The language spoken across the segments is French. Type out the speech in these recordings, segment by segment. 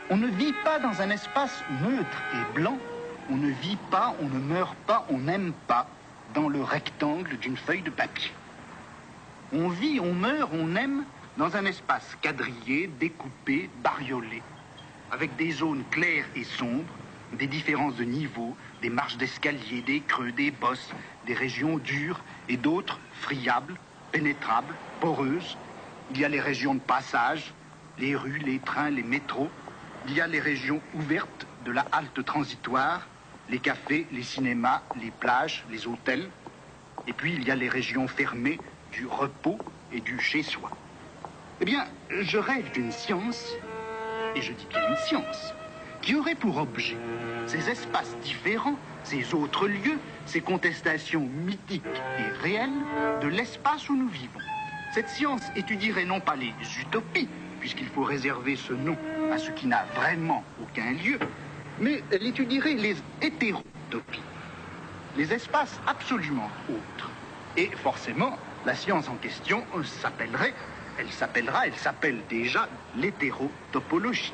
On ne vit pas dans un espace neutre et blanc. On ne vit pas, on ne meurt pas, on n'aime pas dans le rectangle d'une feuille de papier. On vit, on meurt, on aime dans un espace quadrillé, découpé, bariolé, avec des zones claires et sombres, des différences de niveau, des marches d'escalier, des creux, des bosses, des régions dures et d'autres friables, pénétrables, poreuses. Il y a les régions de passage, les rues, les trains, les métros. Il y a les régions ouvertes de la halte transitoire, les cafés, les cinémas, les plages, les hôtels. Et puis il y a les régions fermées du repos et du chez-soi. Eh bien, je rêve d'une science, et je dis bien une science, qui aurait pour objet ces espaces différents, ces autres lieux, ces contestations mythiques et réelles de l'espace où nous vivons. Cette science étudierait non pas les utopies, puisqu'il faut réserver ce nom à ce qui n'a vraiment aucun lieu, mais elle étudierait les hétérotopies, les espaces absolument autres. Et forcément, la science en question elle s'appelle déjà l'hétérotopologie.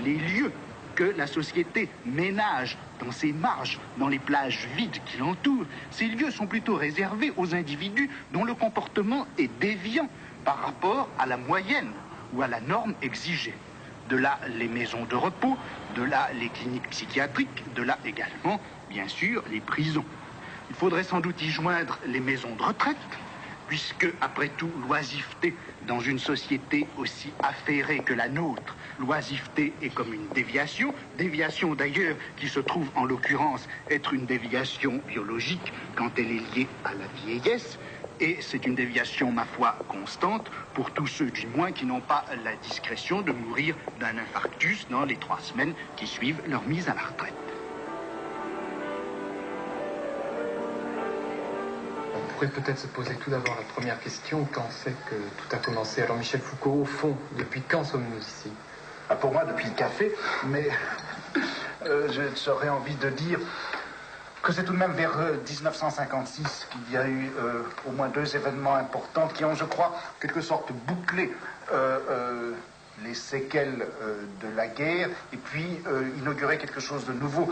Les lieux que la société ménage dans ses marges, dans les plages vides qui l'entourent, ces lieux sont plutôt réservés aux individus dont le comportement est déviant par rapport à la moyenne ou à la norme exigée. De là, les maisons de repos, de là, les cliniques psychiatriques, de là également, bien sûr, les prisons. Il faudrait sans doute y joindre les maisons de retraite, puisque, après tout, l'oisiveté dans une société aussi affairée que la nôtre, l'oisiveté est comme une déviation d'ailleurs qui se trouve en l'occurrence être une déviation biologique quand elle est liée à la vieillesse, et c'est une déviation, ma foi, constante pour tous ceux du moins qui n'ont pas la discrétion de mourir d'un infarctus dans les 3 semaines qui suivent leur mise à la retraite. On pourrait peut-être se poser tout d'abord la première question, quand c'est que tout a commencé? Alors Michel Foucault, au fond, depuis quand sommes-nous ici? Pour moi, depuis le café, mais j'aurais envie de dire que c'est tout de même vers 1956 qu'il y a eu au moins 2 événements importants qui ont, je crois, en quelque sorte bouclé les séquelles de la guerre et puis inauguré quelque chose de nouveau.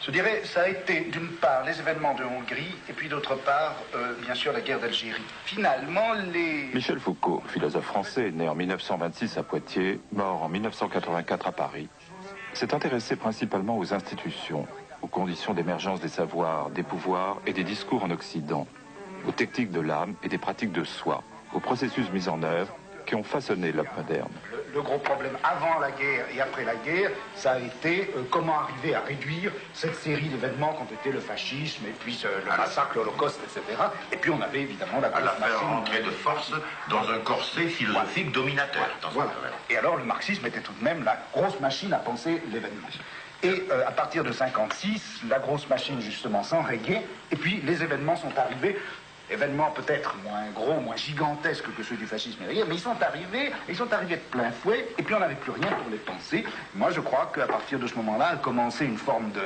Je dirais, ça a été d'une part les événements de Hongrie et puis d'autre part, bien sûr, la guerre d'Algérie. Finalement, Michel Foucault, philosophe français, né en 1926 à Poitiers, mort en 1984 à Paris, s'est intéressé principalement aux institutions, aux conditions d'émergence des savoirs, des pouvoirs et des discours en Occident, aux techniques de l'âme et des pratiques de soi, aux processus mis en œuvre qui ont façonné l'homme moderne. Le gros problème avant la guerre et après la guerre, ça a été comment arriver à réduire cette série d'événements qu'ont été le fascisme et puis le massacre, l'Holocauste, etc. Et puis on avait évidemment la grosse faire rentrer de force dans un corset philosophique dominateur. Voilà. Et alors le marxisme était tout de même la grosse machine à penser l'événement. Et à partir de 56, la grosse machine justement s'enrayait, et puis les événements sont arrivés. Événements peut-être moins gros, moins gigantesques que ceux du fascisme et mais ils sont arrivés de plein fouet, et puis on n'avait plus rien pour les penser. Moi je crois qu'à partir de ce moment-là a commencé une forme de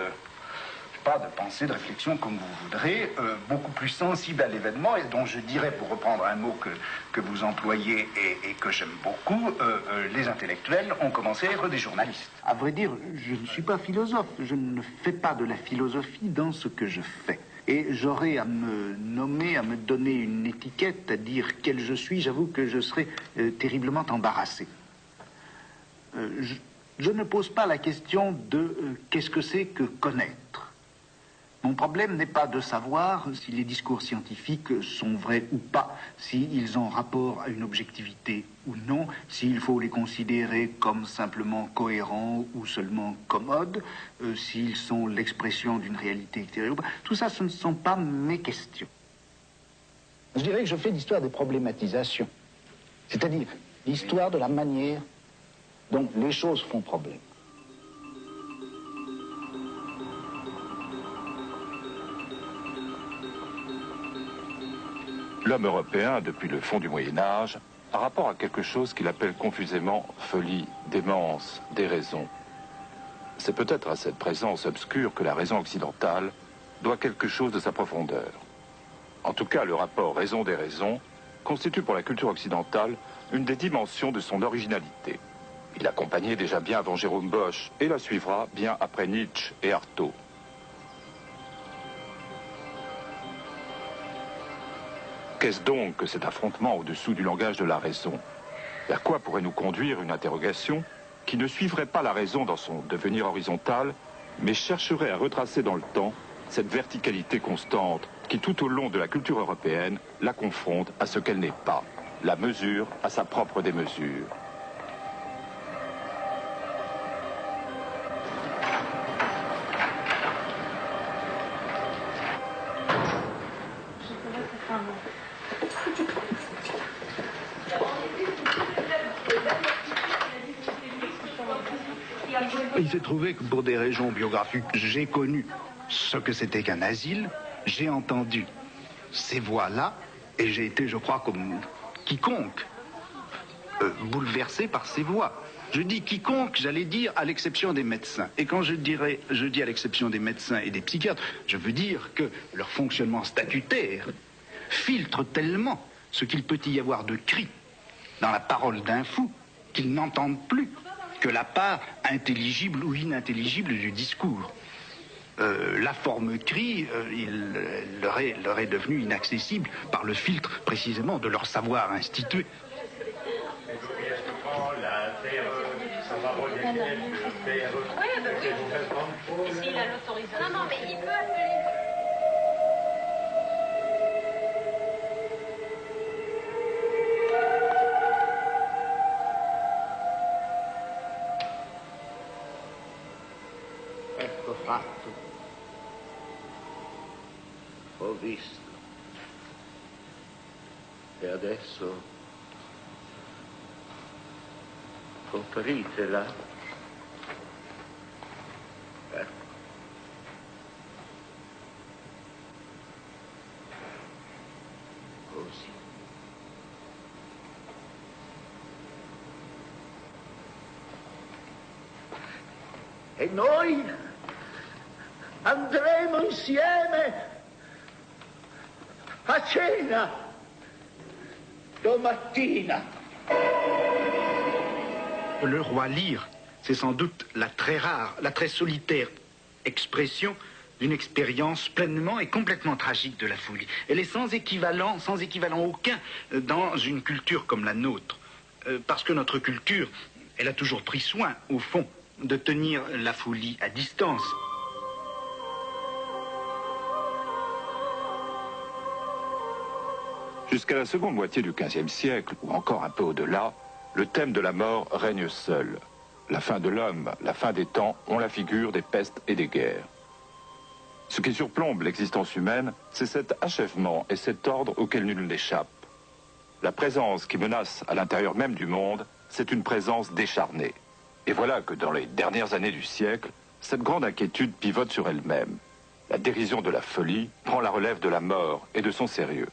pensée, de réflexion, comme vous voudrez, beaucoup plus sensible à l'événement, et dont je dirais, pour reprendre un mot que vous employez et que j'aime beaucoup, les intellectuels ont commencé à être des journalistes. À vrai dire, je ne suis pas philosophe, je ne fais pas de la philosophie dans ce que je fais. Et j'aurais à me nommer, à me donner une étiquette, à dire quel je suis, j'avoue que je serais terriblement embarrassé. Je ne pose pas la question de qu'est-ce que c'est que connaître. Mon problème n'est pas de savoir si les discours scientifiques sont vrais ou pas, s'ils ont rapport à une objectivité ou non, s'il faut les considérer comme simplement cohérents ou seulement commodes, s'ils sont l'expression d'une réalité extérieure ou pas. Tout ça, ce ne sont pas mes questions. Je dirais que je fais l'histoire des problématisations, c'est-à-dire l'histoire de la manière dont les choses font problème. L'homme européen, depuis le fond du Moyen-Âge, a rapport à quelque chose qu'il appelle confusément folie, démence, déraison. C'est peut-être à cette présence obscure que la raison occidentale doit quelque chose de sa profondeur. En tout cas, le rapport raison-déraison constitue pour la culture occidentale une des dimensions de son originalité. Il l'accompagnait déjà bien avant Jérôme Bosch et la suivra bien après Nietzsche et Artaud. Qu'est-ce donc que cet affrontement au-dessous du langage de la raison? Vers quoi pourrait nous conduire une interrogation qui ne suivrait pas la raison dans son devenir horizontal, mais chercherait à retracer dans le temps cette verticalité constante qui, tout au long de la culture européenne, la confronte à ce qu'elle n'est pas, la mesure à sa propre démesure. Il s'est trouvé que pour des raisons biographiques, j'ai connu ce que c'était qu'un asile, j'ai entendu ces voix-là, et j'ai été, je crois, comme quiconque, bouleversé par ces voix. Je dis quiconque, j'allais dire à l'exception des médecins. Et quand je dis à l'exception des médecins et des psychiatres, je veux dire que leur fonctionnement statutaire filtre tellement ce qu'il peut y avoir de cri dans la parole d'un fou qu'ils n'entendent plus que la part intelligible ou inintelligible du discours. La forme cri, leur est devenue inaccessible par le filtre précisément de leur savoir institué. Ici, il a l'autorisation. Non, mais il peut appeler. Ecco fatto. Ho visto. E adesso copritela. Ecco. Così. E noi andremo insieme a cena domattina. Le roi Lear, c'est sans doute la très rare, la très solitaire expression d'une expérience pleinement et complètement tragique de la folie. Elle est sans équivalent aucun dans une culture comme la nôtre. Parce que notre culture, elle a toujours pris soin, au fond, de tenir la folie à distance. Jusqu'à la seconde moitié du XVe siècle, ou encore un peu au-delà, le thème de la mort règne seul. La fin de l'homme, la fin des temps, ont la figure des pestes et des guerres. Ce qui surplombe l'existence humaine, c'est cet achèvement et cet ordre auquel nul n'échappe. La présence qui menace à l'intérieur même du monde, c'est une présence décharnée. Et voilà que dans les dernières années du siècle, cette grande inquiétude pivote sur elle-même. La dérision de la folie prend la relève de la mort et de son sérieux.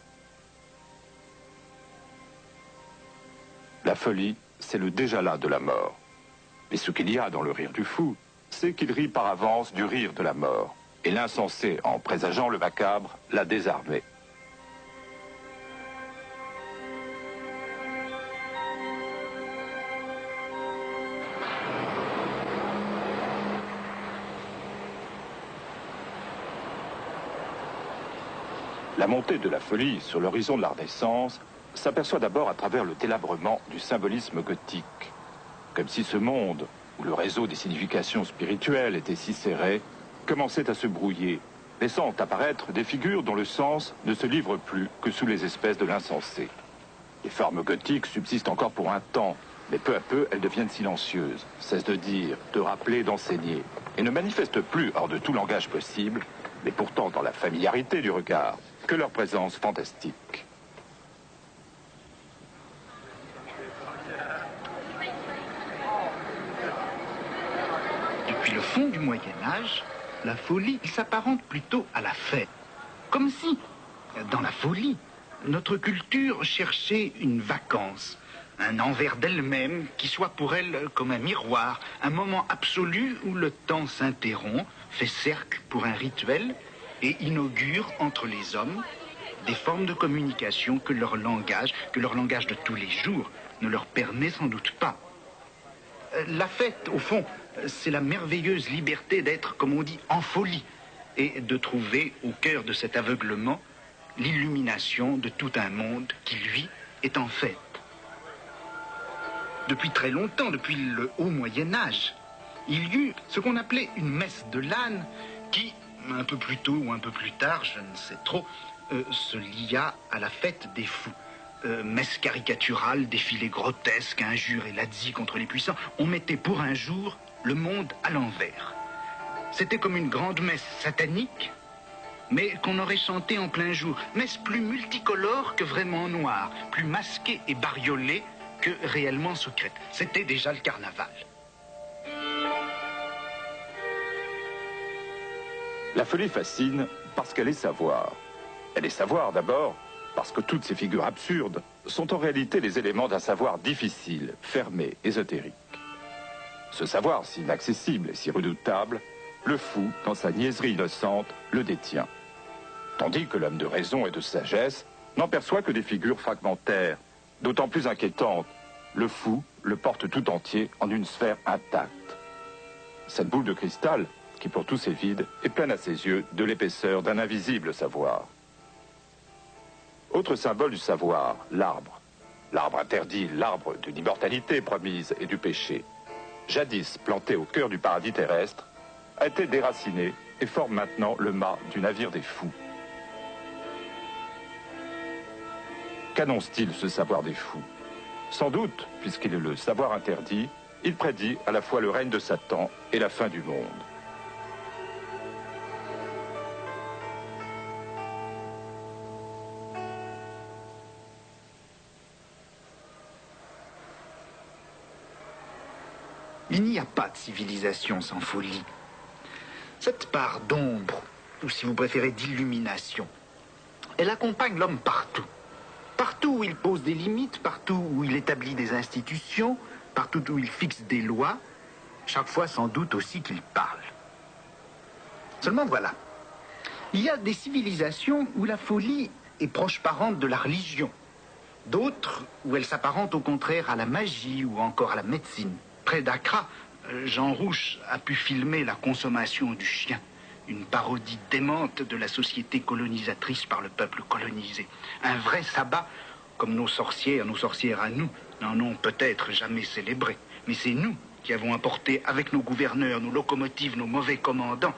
La folie, c'est le déjà là de la mort. Mais ce qu'il y a dans le rire du fou, c'est qu'il rit par avance du rire de la mort. Et l'insensé, en présageant le macabre, l'a désarmé. La montée de la folie sur l'horizon de la Renaissance s'aperçoit d'abord à travers le délabrement du symbolisme gothique. Comme si ce monde, où le réseau des significations spirituelles était si serré, commençait à se brouiller, laissant apparaître des figures dont le sens ne se livre plus que sous les espèces de l'insensé. Les formes gothiques subsistent encore pour un temps, mais peu à peu elles deviennent silencieuses, cessent de dire, de rappeler, d'enseigner, et ne manifestent plus hors de tout langage possible, mais pourtant dans la familiarité du regard, que leur présence fantastique. Depuis le fond du Moyen-Âge, la folie s'apparente plutôt à la fête. Comme si, dans la folie, notre culture cherchait une vacance, un envers d'elle-même qui soit pour elle comme un miroir, un moment absolu où le temps s'interrompt, fait cercle pour un rituel et inaugure entre les hommes des formes de communication que leur langage de tous les jours ne leur permet sans doute pas. La fête, au fond, c'est la merveilleuse liberté d'être, comme on dit, en folie, et de trouver au cœur de cet aveuglement l'illumination de tout un monde qui, lui, est en fête. Depuis très longtemps, depuis le haut Moyen-Âge, il y eut ce qu'on appelait une messe de l'âne qui, un peu plus tôt ou un peu plus tard, je ne sais trop, se lia à la fête des fous. Messe caricaturale, défilé grotesque, injures et lazzi contre les puissants. On mettait pour un jour le monde à l'envers. C'était comme une grande messe satanique, mais qu'on aurait chantée en plein jour. Messe plus multicolore que vraiment noire, plus masquée et bariolée que réellement secrète. C'était déjà le carnaval. La folie fascine parce qu'elle est savoir. Elle est savoir d'abord parce que toutes ces figures absurdes sont en réalité les éléments d'un savoir difficile, fermé, ésotérique. Ce savoir si inaccessible et si redoutable, le fou, dans sa niaiserie innocente, le détient. Tandis que l'homme de raison et de sagesse n'en perçoit que des figures fragmentaires, d'autant plus inquiétantes. Le fou le porte tout entier en une sphère intacte. Cette boule de cristal, qui pour tous est vide, est pleine à ses yeux de l'épaisseur d'un invisible savoir. Autre symbole du savoir, l'arbre. L'arbre interdit, l'arbre de l'immortalité promise et du péché. Jadis planté au cœur du paradis terrestre, a été déraciné et forme maintenant le mât du navire des fous. Qu'annonce-t-il ce savoir des fous? Sans doute, puisqu'il est le savoir interdit, il prédit à la fois le règne de Satan et la fin du monde. Il n'y a pas de civilisation sans folie. Cette part d'ombre, ou si vous préférez d'illumination, elle accompagne l'homme partout. Partout où il pose des limites, partout où il établit des institutions, partout où il fixe des lois, chaque fois sans doute aussi qu'il parle. Seulement voilà, il y a des civilisations où la folie est proche parente de la religion, d'autres où elle s'apparente au contraire à la magie ou encore à la médecine. Près d'Accra, Jean Rouch a pu filmer la consommation du chien, une parodie démente de la société colonisatrice par le peuple colonisé. Un vrai sabbat, comme nos sorcières à nous, n'en ont peut-être jamais célébré. Mais c'est nous qui avons apporté avec nos gouverneurs, nos locomotives, nos mauvais commandants,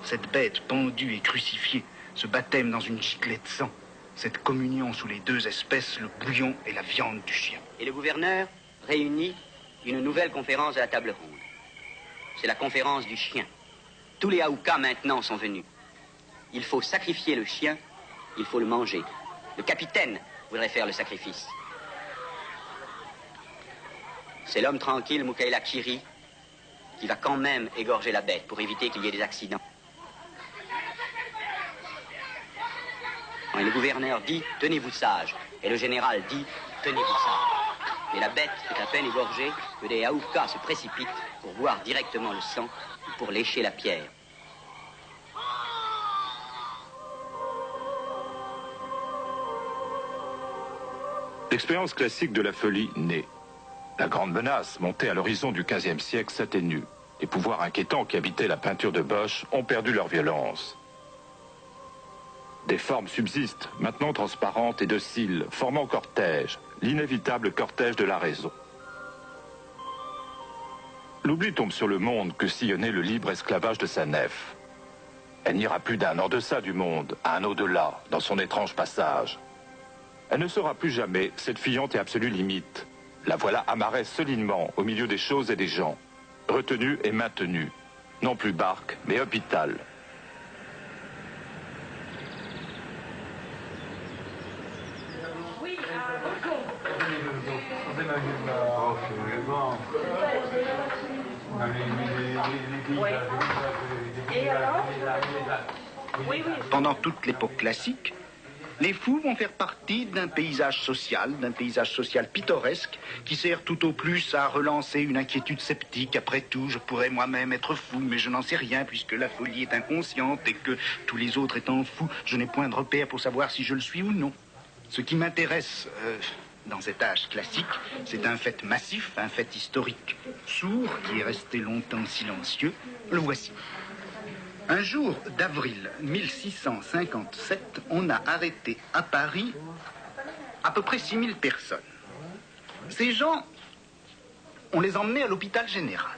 cette bête pendue et crucifiée, ce baptême dans une giclée de sang, cette communion sous les deux espèces, le bouillon et la viande du chien. Et le gouverneur réunit une nouvelle conférence à la table ronde. C'est la conférence du chien. Tous les Aoukas maintenant sont venus. Il faut sacrifier le chien, il faut le manger. Le capitaine voudrait faire le sacrifice. C'est l'homme tranquille, Moukaïla Kiri, qui va quand même égorger la bête pour éviter qu'il y ait des accidents. Et le gouverneur dit, tenez-vous sage. Et le général dit, tenez-vous sage. Et la bête est à peine égorgée que des Aoukas se précipitent pour boire directement le sang ou pour lécher la pierre. L'expérience classique de la folie naît. La grande menace montée à l'horizon du XVe siècle s'atténue. Les pouvoirs inquiétants qui habitaient la peinture de Bosch ont perdu leur violence. Des formes subsistent, maintenant transparentes et dociles, formant cortège, l'inévitable cortège de la raison. L'oubli tombe sur le monde que sillonnait le libre esclavage de sa nef. Elle n'ira plus d'un en deçà du monde, à un au-delà, dans son étrange passage. Elle ne sera plus jamais cette fuyante et absolue limite. La voilà amarrée solidement au milieu des choses et des gens, retenue et maintenue, non plus barque, mais hôpital. Pendant toute l'époque classique, Les fous vont faire partie d'un paysage social pittoresque, qui sert tout au plus à relancer une inquiétude sceptique. Après tout, je pourrais moi-même être fou, mais je n'en sais rien, puisque la folie est inconsciente et que, tous les autres étant fous, je n'ai point de repère pour savoir si je le suis ou non. Ce qui m'intéresse dans cet âge classique, c'est un fait massif, un fait historique, sourd, qui est resté longtemps silencieux. Le voici. Un jour d'avril 1657, on a arrêté à Paris à peu près 6000 personnes. Ces gens, on les emmenait à l'hôpital général.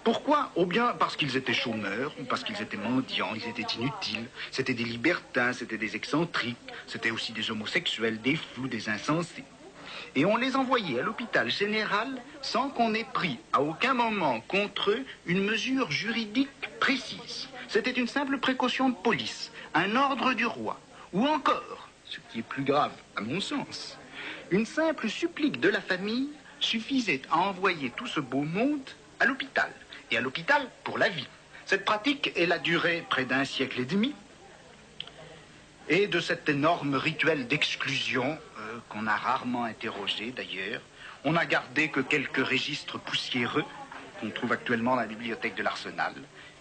Pourquoi? Oh bien, parce qu'ils étaient chômeurs, parce qu'ils étaient mendiants, ils étaient inutiles. C'était des libertins, c'était des excentriques, c'était aussi des homosexuels, des fous, des insensés. Et on les envoyait à l'hôpital général sans qu'on ait pris à aucun moment contre eux une mesure juridique précise. C'était une simple précaution de police, un ordre du roi, ou encore, ce qui est plus grave à mon sens, une simple supplique de la famille suffisait à envoyer tout ce beau monde à l'hôpital, et à l'hôpital pour la vie. Cette pratique, elle a duré près d'un siècle et demi, et de cet énorme rituel d'exclusion, qu'on a rarement interrogé d'ailleurs, on n'a gardé que quelques registres poussiéreux qu'on trouve actuellement dans la bibliothèque de l'Arsenal.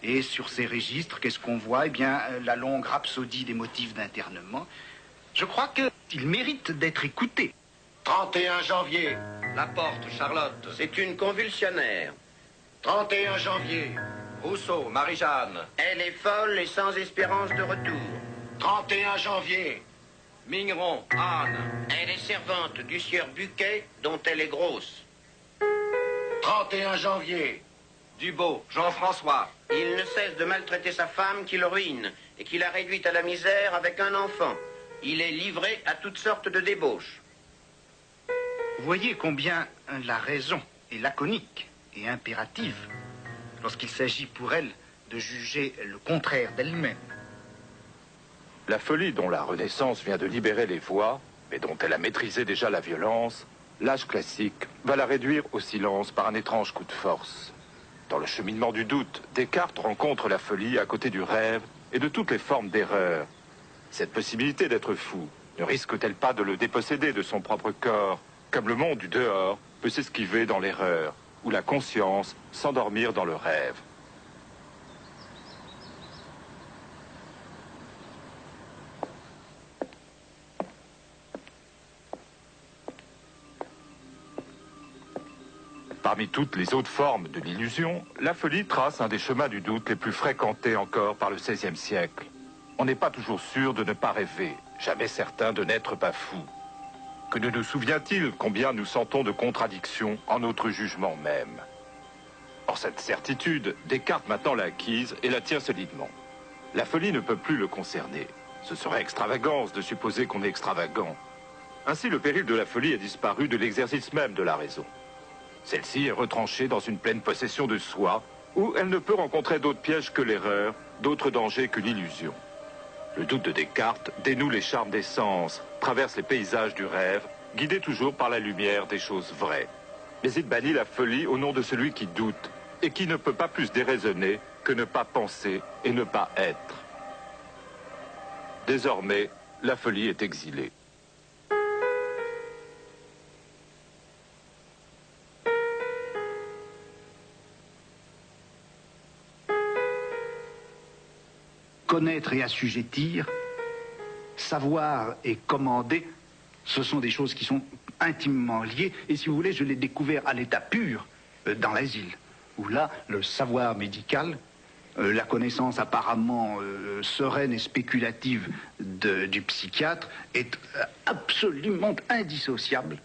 Et sur ces registres, qu'est-ce qu'on voit? Eh bien, la longue rhapsodie des motifs d'internement. Je crois qu'il mérite d'être écouté. 31 janvier. La porte, Charlotte. C'est une convulsionnaire. 31 janvier. Rousseau, Marie-Jeanne. Elle est folle et sans espérance de retour. 31 janvier. Mignon, Anne. Elle est servante du sieur Buquet, dont elle est grosse. 31 janvier. Dubo, Jean-François. Il ne cesse de maltraiter sa femme qui le ruine et qui l'a réduite à la misère avec un enfant. Il est livré à toutes sortes de débauches. Vous voyez combien la raison est laconique et impérative lorsqu'il s'agit pour elle de juger le contraire d'elle-même. La folie dont la Renaissance vient de libérer les voix, mais dont elle a maîtrisé déjà la violence, l'âge classique va la réduire au silence par un étrange coup de force. Dans le cheminement du doute, Descartes rencontre la folie à côté du rêve et de toutes les formes d'erreur. Cette possibilité d'être fou ne risque-t-elle pas de le déposséder de son propre corps, comme le monde du dehors peut s'esquiver dans l'erreur, ou la conscience s'endormir dans le rêve? Parmi toutes les autres formes de l'illusion, la folie trace un des chemins du doute les plus fréquentés encore par le XVIe siècle. On n'est pas toujours sûr de ne pas rêver, jamais certain de n'être pas fou. Que ne nous souvient-il combien nous sentons de contradictions en notre jugement même? Or, cette certitude, Descartes maintenant l'a acquise et la tient solidement. La folie ne peut plus le concerner. Ce serait extravagance de supposer qu'on est extravagant. Ainsi, le péril de la folie a disparu de l'exercice même de la raison. Celle-ci est retranchée dans une pleine possession de soi, où elle ne peut rencontrer d'autres pièges que l'erreur, d'autres dangers que l'illusion. Le doute de Descartes dénoue les charmes des sens, traverse les paysages du rêve, guidé toujours par la lumière des choses vraies. Mais il bannit la folie au nom de celui qui doute, et qui ne peut pas plus déraisonner que ne pas penser et ne pas être. Désormais, la folie est exilée. Connaître et assujettir, savoir et commander, ce sont des choses qui sont intimement liées. Et si vous voulez, je l'ai découvert à l'état pur dans l'asile, où là, le savoir médical, la connaissance apparemment sereine et spéculative du psychiatre est absolument indissociable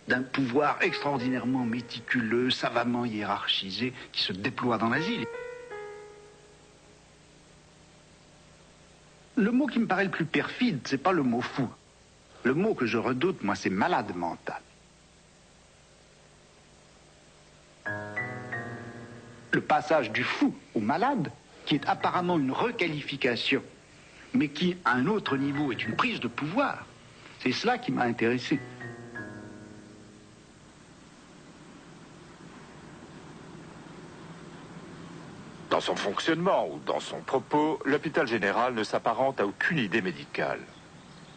d'un pouvoir extraordinairement méticuleux, savamment hiérarchisé, qui se déploie dans l'asile. Le mot qui me paraît le plus perfide, c'est pas le mot fou. Le mot que je redoute, moi, c'est malade mental. Le passage du fou au malade, qui est apparemment une requalification, mais qui, à un autre niveau, est une prise de pouvoir, c'est cela qui m'a intéressé. Dans son fonctionnement ou dans son propos, l'hôpital général ne s'apparente à aucune idée médicale.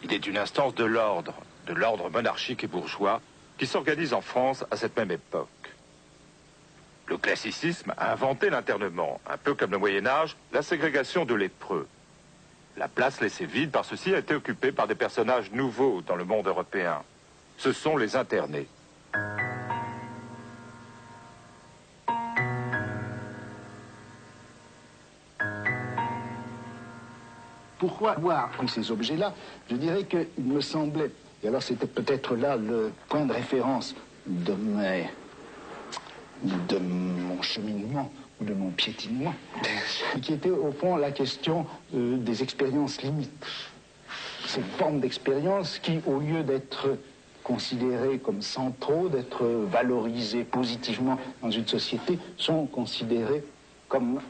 Il est une instance de l'ordre monarchique et bourgeois, qui s'organise en France à cette même époque. Le classicisme a inventé l'internement, un peu comme le Moyen-Âge, la ségrégation de lépreux. La place laissée vide par ceci a été occupée par des personnages nouveaux dans le monde européen. Ce sont les internés. Pourquoi voir tous ces objets-là? Je dirais qu'il me semblait, et alors c'était peut-être là le point de référence de mon cheminement ou de mon piétinement, qui était au fond la question des expériences limites. Cette forme d'expérience qui, au lieu d'être considérées comme centraux, d'être valorisées positivement dans une société, sont considérées comme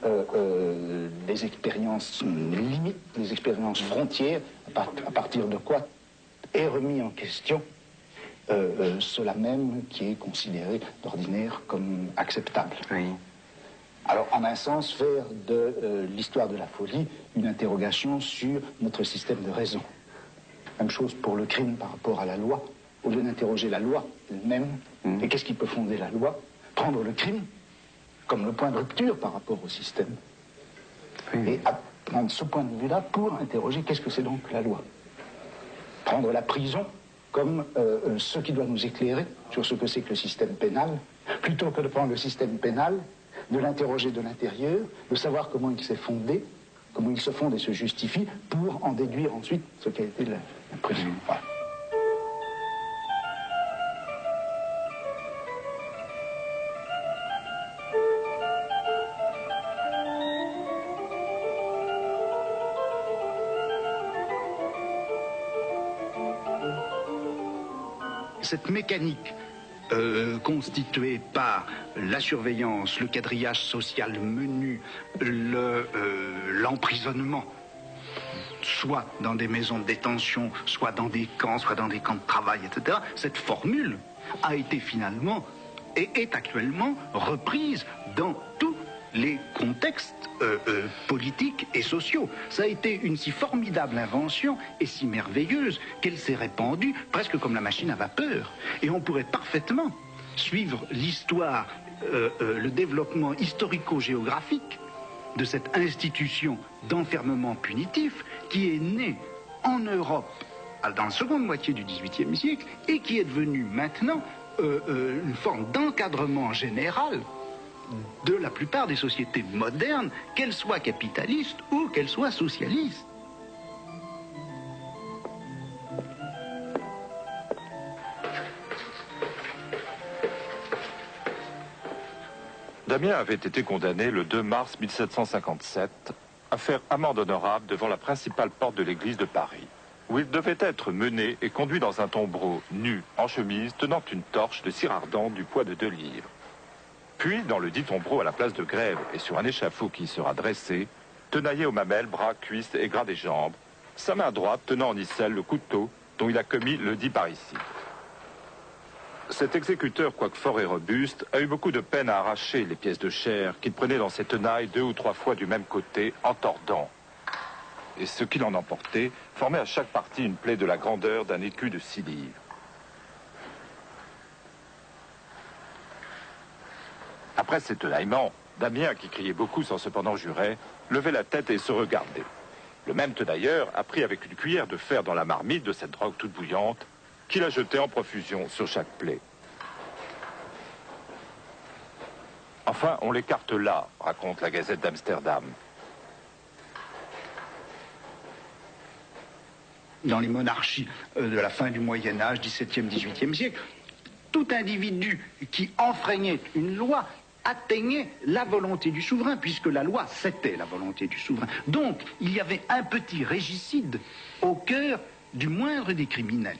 des expériences limites, des expériences frontières, à partir de quoi est remis en question cela même qui est considéré d'ordinaire comme acceptable. Oui. Alors, en un sens, faire de l'histoire de la folie une interrogation sur notre système de raison. Même chose pour le crime par rapport à la loi. Au lieu d'interroger la loi elle-même, et qu'est-ce qui peut fonder la loi, prendre le crime comme le point de rupture par rapport au système. Et prendre ce point de vue-là pour interroger qu'est-ce que c'est donc la loi. Prendre la prison comme ce qui doit nous éclairer sur ce que c'est que le système pénal, plutôt que de prendre le système pénal, de l'interroger de l'intérieur, de savoir comment il s'est fondé, comment il se fonde et se justifie, pour en déduire ensuite ce qu'a été la prison. Voilà. Cette mécanique constituée par la surveillance, le quadrillage social menu, l'emprisonnement, soit dans des maisons de détention, soit dans des camps, soit dans des camps de travail, etc., cette formule a été finalement et est actuellement reprise dans tous les contextes politiques et sociaux. Ça a été une si formidable invention et si merveilleuse qu'elle s'est répandue presque comme la machine à vapeur. Et on pourrait parfaitement suivre l'histoire, le développement historico-géographique de cette institution d'enfermement punitif qui est née en Europe dans la seconde moitié du XVIIIe siècle et qui est devenue maintenant une forme d'encadrement général de la plupart des sociétés modernes, qu'elles soient capitalistes ou qu'elles soient socialistes. Damien avait été condamné le 2 mars 1757 à faire amende honorable devant la principale porte de l'église de Paris, où il devait être mené et conduit dans un tombereau nu, en chemise, tenant une torche de cire ardente du poids de 2 livres. Puis, dans le dit tombereau à la place de Grève et sur un échafaud qui sera dressé, tenaillé aux mamelles, bras, cuisses et gras des jambes, sa main droite tenant en icelle le couteau dont il a commis le dit parricide. Cet exécuteur, quoique fort et robuste, a eu beaucoup de peine à arracher les pièces de chair qu'il prenait dans ses tenailles 2 ou 3 fois du même côté, en tordant. Et ce qu'il en emportait formait à chaque partie une plaie de la grandeur d'un écu de 6 livres. Après ces tenaillements, Damien, qui criait beaucoup sans cependant jurer, levait la tête et se regardait. Le même tenailleur a pris avec une cuillère de fer dans la marmite de cette drogue toute bouillante qu'il a jetée en profusion sur chaque plaie. Enfin, on l'écarte là, raconte la Gazette d'Amsterdam. Dans les monarchies de la fin du Moyen-Âge, XVIIe, XVIIIe siècle, tout individu qui enfreignait une loi atteignait la volonté du souverain, puisque la loi, c'était la volonté du souverain. Donc, il y avait un petit régicide au cœur du moindre des criminels.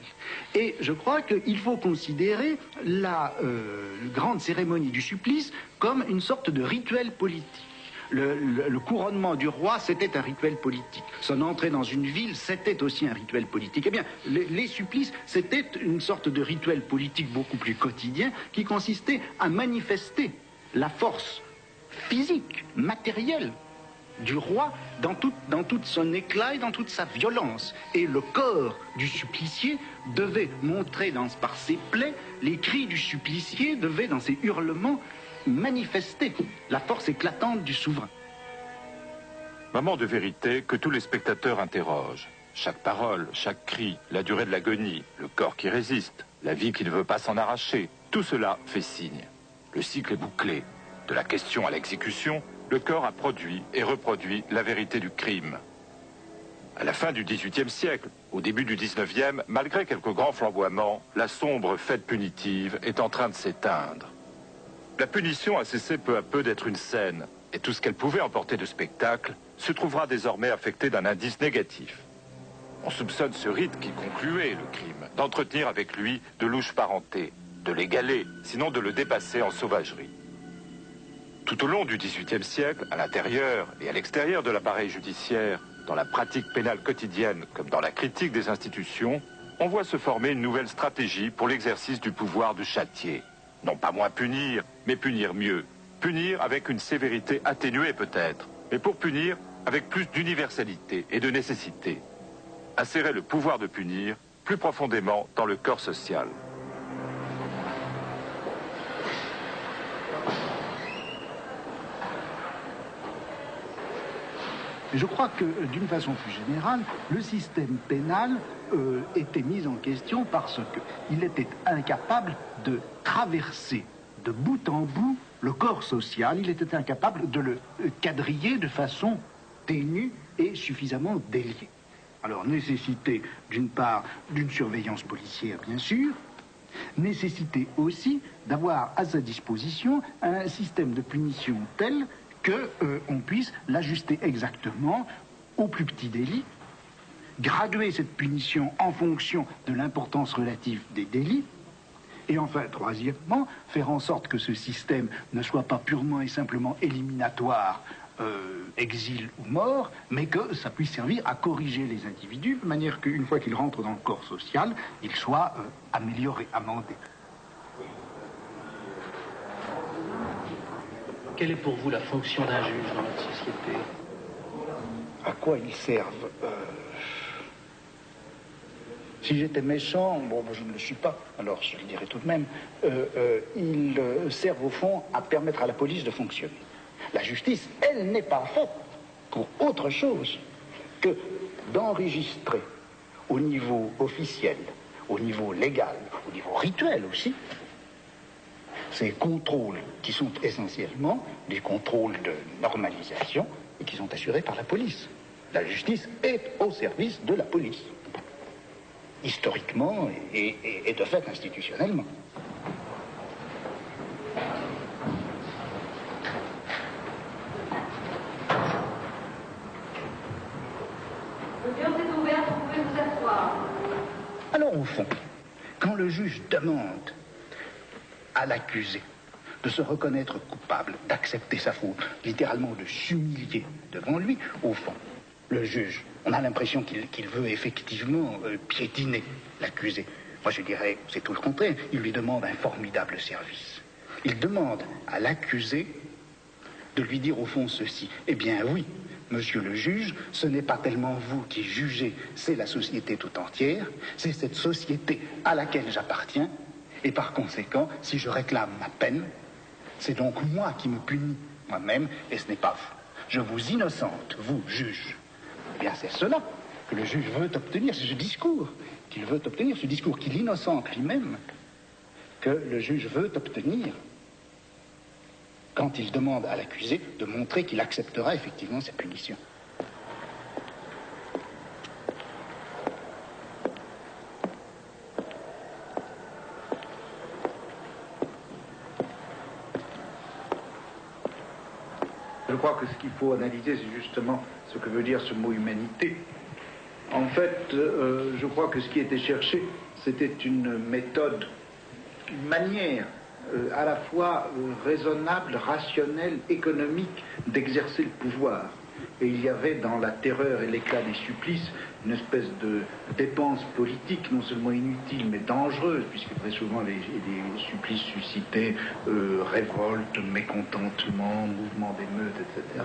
Et je crois qu'il faut considérer la grande cérémonie du supplice comme une sorte de rituel politique. Le couronnement du roi, c'était un rituel politique. Son entrée dans une ville, c'était aussi un rituel politique. Eh bien, les supplices, c'était une sorte de rituel politique beaucoup plus quotidien qui consistait à manifester la force physique, matérielle du roi dans tout son éclat et dans toute sa violence. Et le corps du supplicié devait montrer par ses plaies, les cris du supplicié devaient, dans ses hurlements, manifester la force éclatante du souverain. Moment de vérité que tous les spectateurs interrogent. Chaque parole, chaque cri, la durée de l'agonie, le corps qui résiste, la vie qui ne veut pas s'en arracher, tout cela fait signe. Le cycle est bouclé. De la question à l'exécution, le corps a produit et reproduit la vérité du crime. À la fin du XVIIIe siècle, au début du XIXe, malgré quelques grands flamboiements, la sombre fête punitive est en train de s'éteindre. La punition a cessé peu à peu d'être une scène, et tout ce qu'elle pouvait emporter de spectacle se trouvera désormais affecté d'un indice négatif. On soupçonne ce rite qui concluait le crime d'entretenir avec lui de louches parentés, de l'égaler, sinon de le dépasser en sauvagerie. Tout au long du XVIIIe siècle, à l'intérieur et à l'extérieur de l'appareil judiciaire, dans la pratique pénale quotidienne comme dans la critique des institutions, on voit se former une nouvelle stratégie pour l'exercice du pouvoir de châtier. Non pas moins punir, mais punir mieux. Punir avec une sévérité atténuée peut-être, mais pour punir avec plus d'universalité et de nécessité. Insérer le pouvoir de punir plus profondément dans le corps social. Je crois que, d'une façon plus générale, le système pénal était mis en question parce qu'il était incapable de traverser de bout en bout le corps social. Il était incapable de le quadriller de façon ténue et suffisamment déliée. Alors, nécessité, d'une part, d'une surveillance policière, bien sûr, nécessité aussi d'avoir à sa disposition un système de punition tel qu'on puisse l'ajuster exactement au plus petit délit, graduer cette punition en fonction de l'importance relative des délits, et enfin, troisièmement, faire en sorte que ce système ne soit pas purement et simplement éliminatoire, exil ou mort, mais que ça puisse servir à corriger les individus, de manière qu'une fois qu'ils rentrent dans le corps social, ils soient améliorés, amendés. Quelle est pour vous la fonction d'un juge dans notre société? À quoi ils servent? Si j'étais méchant, bon, je ne le suis pas, alors je le dirais tout de même, ils servent au fond à permettre à la police de fonctionner. La justice, elle n'est pas faite pour autre chose que d'enregistrer au niveau officiel, au niveau légal, au niveau rituel aussi, ces contrôles qui sont essentiellement des contrôles de normalisation et qui sont assurés par la police. La justice est au service de la police, historiquement et de fait institutionnellement. L'audience est ouverte, vous pouvez vous asseoir. Alors au fond, quand le juge demande à l'accusé de se reconnaître coupable, d'accepter sa faute, littéralement de s'humilier devant lui, au fond, le juge, on a l'impression qu'il veut effectivement piétiner l'accusé. Moi je dirais, c'est tout le contraire, il lui demande un formidable service. Il demande à l'accusé de lui dire au fond ceci: eh bien oui, monsieur le juge, ce n'est pas tellement vous qui jugez, c'est la société tout entière, c'est cette société à laquelle j'appartiens, et par conséquent, si je réclame ma peine, c'est donc moi qui me punis moi-même, et ce n'est pas vous. Je vous innocente, vous, juge. Eh bien, c'est cela que le juge veut obtenir, c'est ce discours qu'il veut obtenir, ce discours qui l'innocente lui-même, que le juge veut obtenir quand il demande à l'accusé de montrer qu'il acceptera effectivement sa punition. Je crois que ce qu'il faut analyser, c'est justement ce que veut dire ce mot humanité. En fait, je crois que ce qui était cherché, c'était une méthode, une manière à la fois raisonnable, rationnelle, économique d'exercer le pouvoir. Et il y avait dans la terreur et l'éclat des supplices une espèce de dépense politique, non seulement inutile, mais dangereuse, puisque très souvent les supplices suscitaient révolte, mécontentement, mouvement d'émeute, etc.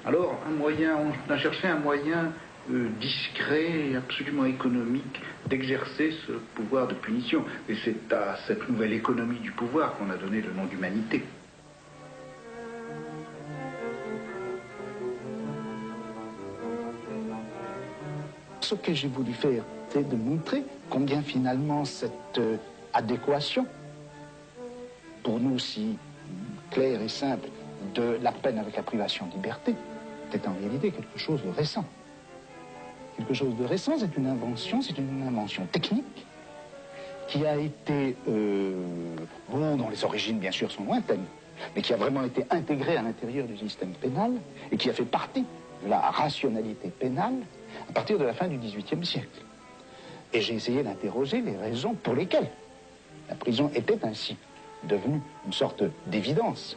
Alors, on a cherché un moyen discret et absolument économique d'exercer ce pouvoir de punition. Et c'est à cette nouvelle économie du pouvoir qu'on a donné le nom d'humanité. Ce que j'ai voulu faire, c'est de montrer combien finalement cette adéquation, pour nous si claire et simple, de la peine avec la privation de liberté, c'est en réalité quelque chose de récent. Quelque chose de récent, c'est une invention technique qui a été, dont les origines bien sûr sont lointaines, mais qui a vraiment été intégrée à l'intérieur du système pénal et qui a fait partie de la rationalité pénale à partir de la fin du XVIIIe siècle. Et j'ai essayé d'interroger les raisons pour lesquelles la prison était ainsi devenue une sorte d'évidence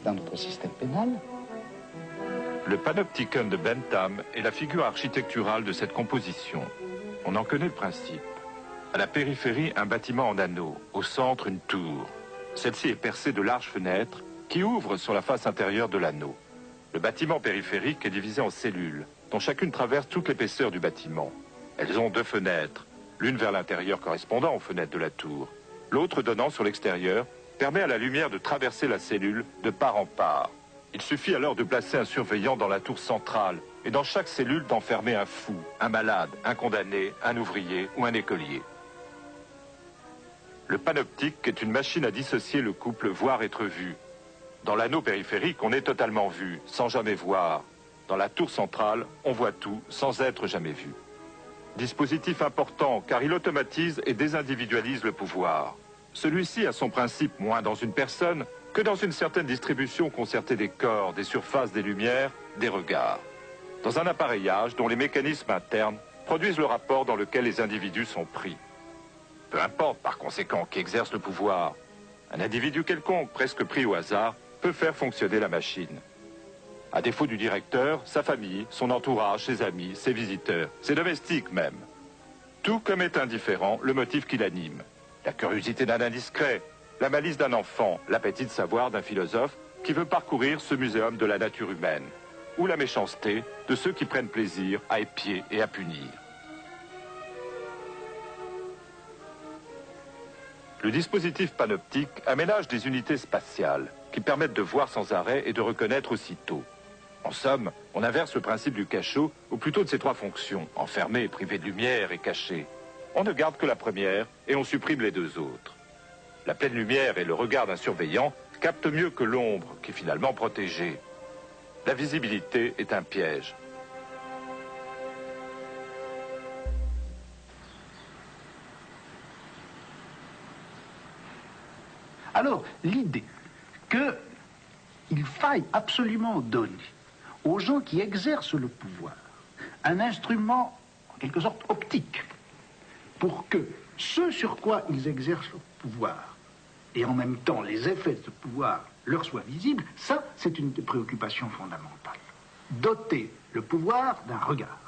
dans notre système pénal. Le Panopticon de Bentham est la figure architecturale de cette composition. On en connaît le principe. À la périphérie, un bâtiment en anneau, au centre, une tour. Celle-ci est percée de larges fenêtres qui ouvrent sur la face intérieure de l'anneau. Le bâtiment périphérique est divisé en cellules, dont chacune traverse toute l'épaisseur du bâtiment. Elles ont 2 fenêtres, l'une vers l'intérieur correspondant aux fenêtres de la tour, l'autre donnant sur l'extérieur, permet à la lumière de traverser la cellule de part en part. Il suffit alors de placer un surveillant dans la tour centrale et dans chaque cellule d'enfermer un fou, un malade, un condamné, un ouvrier ou un écolier. Le panoptique est une machine à dissocier le couple voir être vu. Dans l'anneau périphérique, on est totalement vu, sans jamais voir. Dans la tour centrale, on voit tout, sans être jamais vu. Dispositif important, car il automatise et désindividualise le pouvoir. Celui-ci a son principe moins dans une personne que dans une certaine distribution concertée des corps, des surfaces, des lumières, des regards. Dans un appareillage dont les mécanismes internes produisent le rapport dans lequel les individus sont pris. Peu importe, par conséquent, qui exerce le pouvoir. Un individu quelconque, presque pris au hasard, peut faire fonctionner la machine. À défaut du directeur, sa famille, son entourage, ses amis, ses visiteurs, ses domestiques même. Tout comme est indifférent le motif qui l'anime. La curiosité d'un indiscret, la malice d'un enfant, l'appétit de savoir d'un philosophe qui veut parcourir ce muséum de la nature humaine, ou la méchanceté de ceux qui prennent plaisir à épier et à punir. Le dispositif panoptique aménage des unités spatiales qui permettent de voir sans arrêt et de reconnaître aussitôt. En somme, on inverse le principe du cachot, ou plutôt de ses 3 fonctions, enfermé, privé de lumière et caché. On ne garde que la première et on supprime les 2 autres. La pleine lumière et le regard d'un surveillant captent mieux que l'ombre, qui est finalement protégée. La visibilité est un piège. Alors, l'idée qu'il faille absolument donner aux gens qui exercent le pouvoir un instrument, en quelque sorte, optique, pour que ce sur quoi ils exercent le pouvoir, et en même temps les effets de ce pouvoir leur soient visibles, ça, c'est une des préoccupations fondamentales. Doter le pouvoir d'un regard.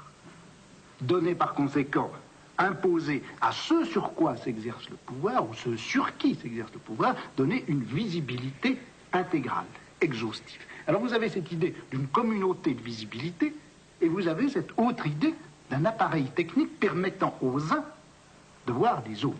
Donner par conséquent, imposer à ceux sur quoi s'exerce le pouvoir, ou ceux sur qui s'exerce le pouvoir, donner une visibilité intégrale, exhaustive. Alors vous avez cette idée d'une communauté de visibilité, et vous avez cette autre idée d'un appareil technique permettant aux uns de voir les autres.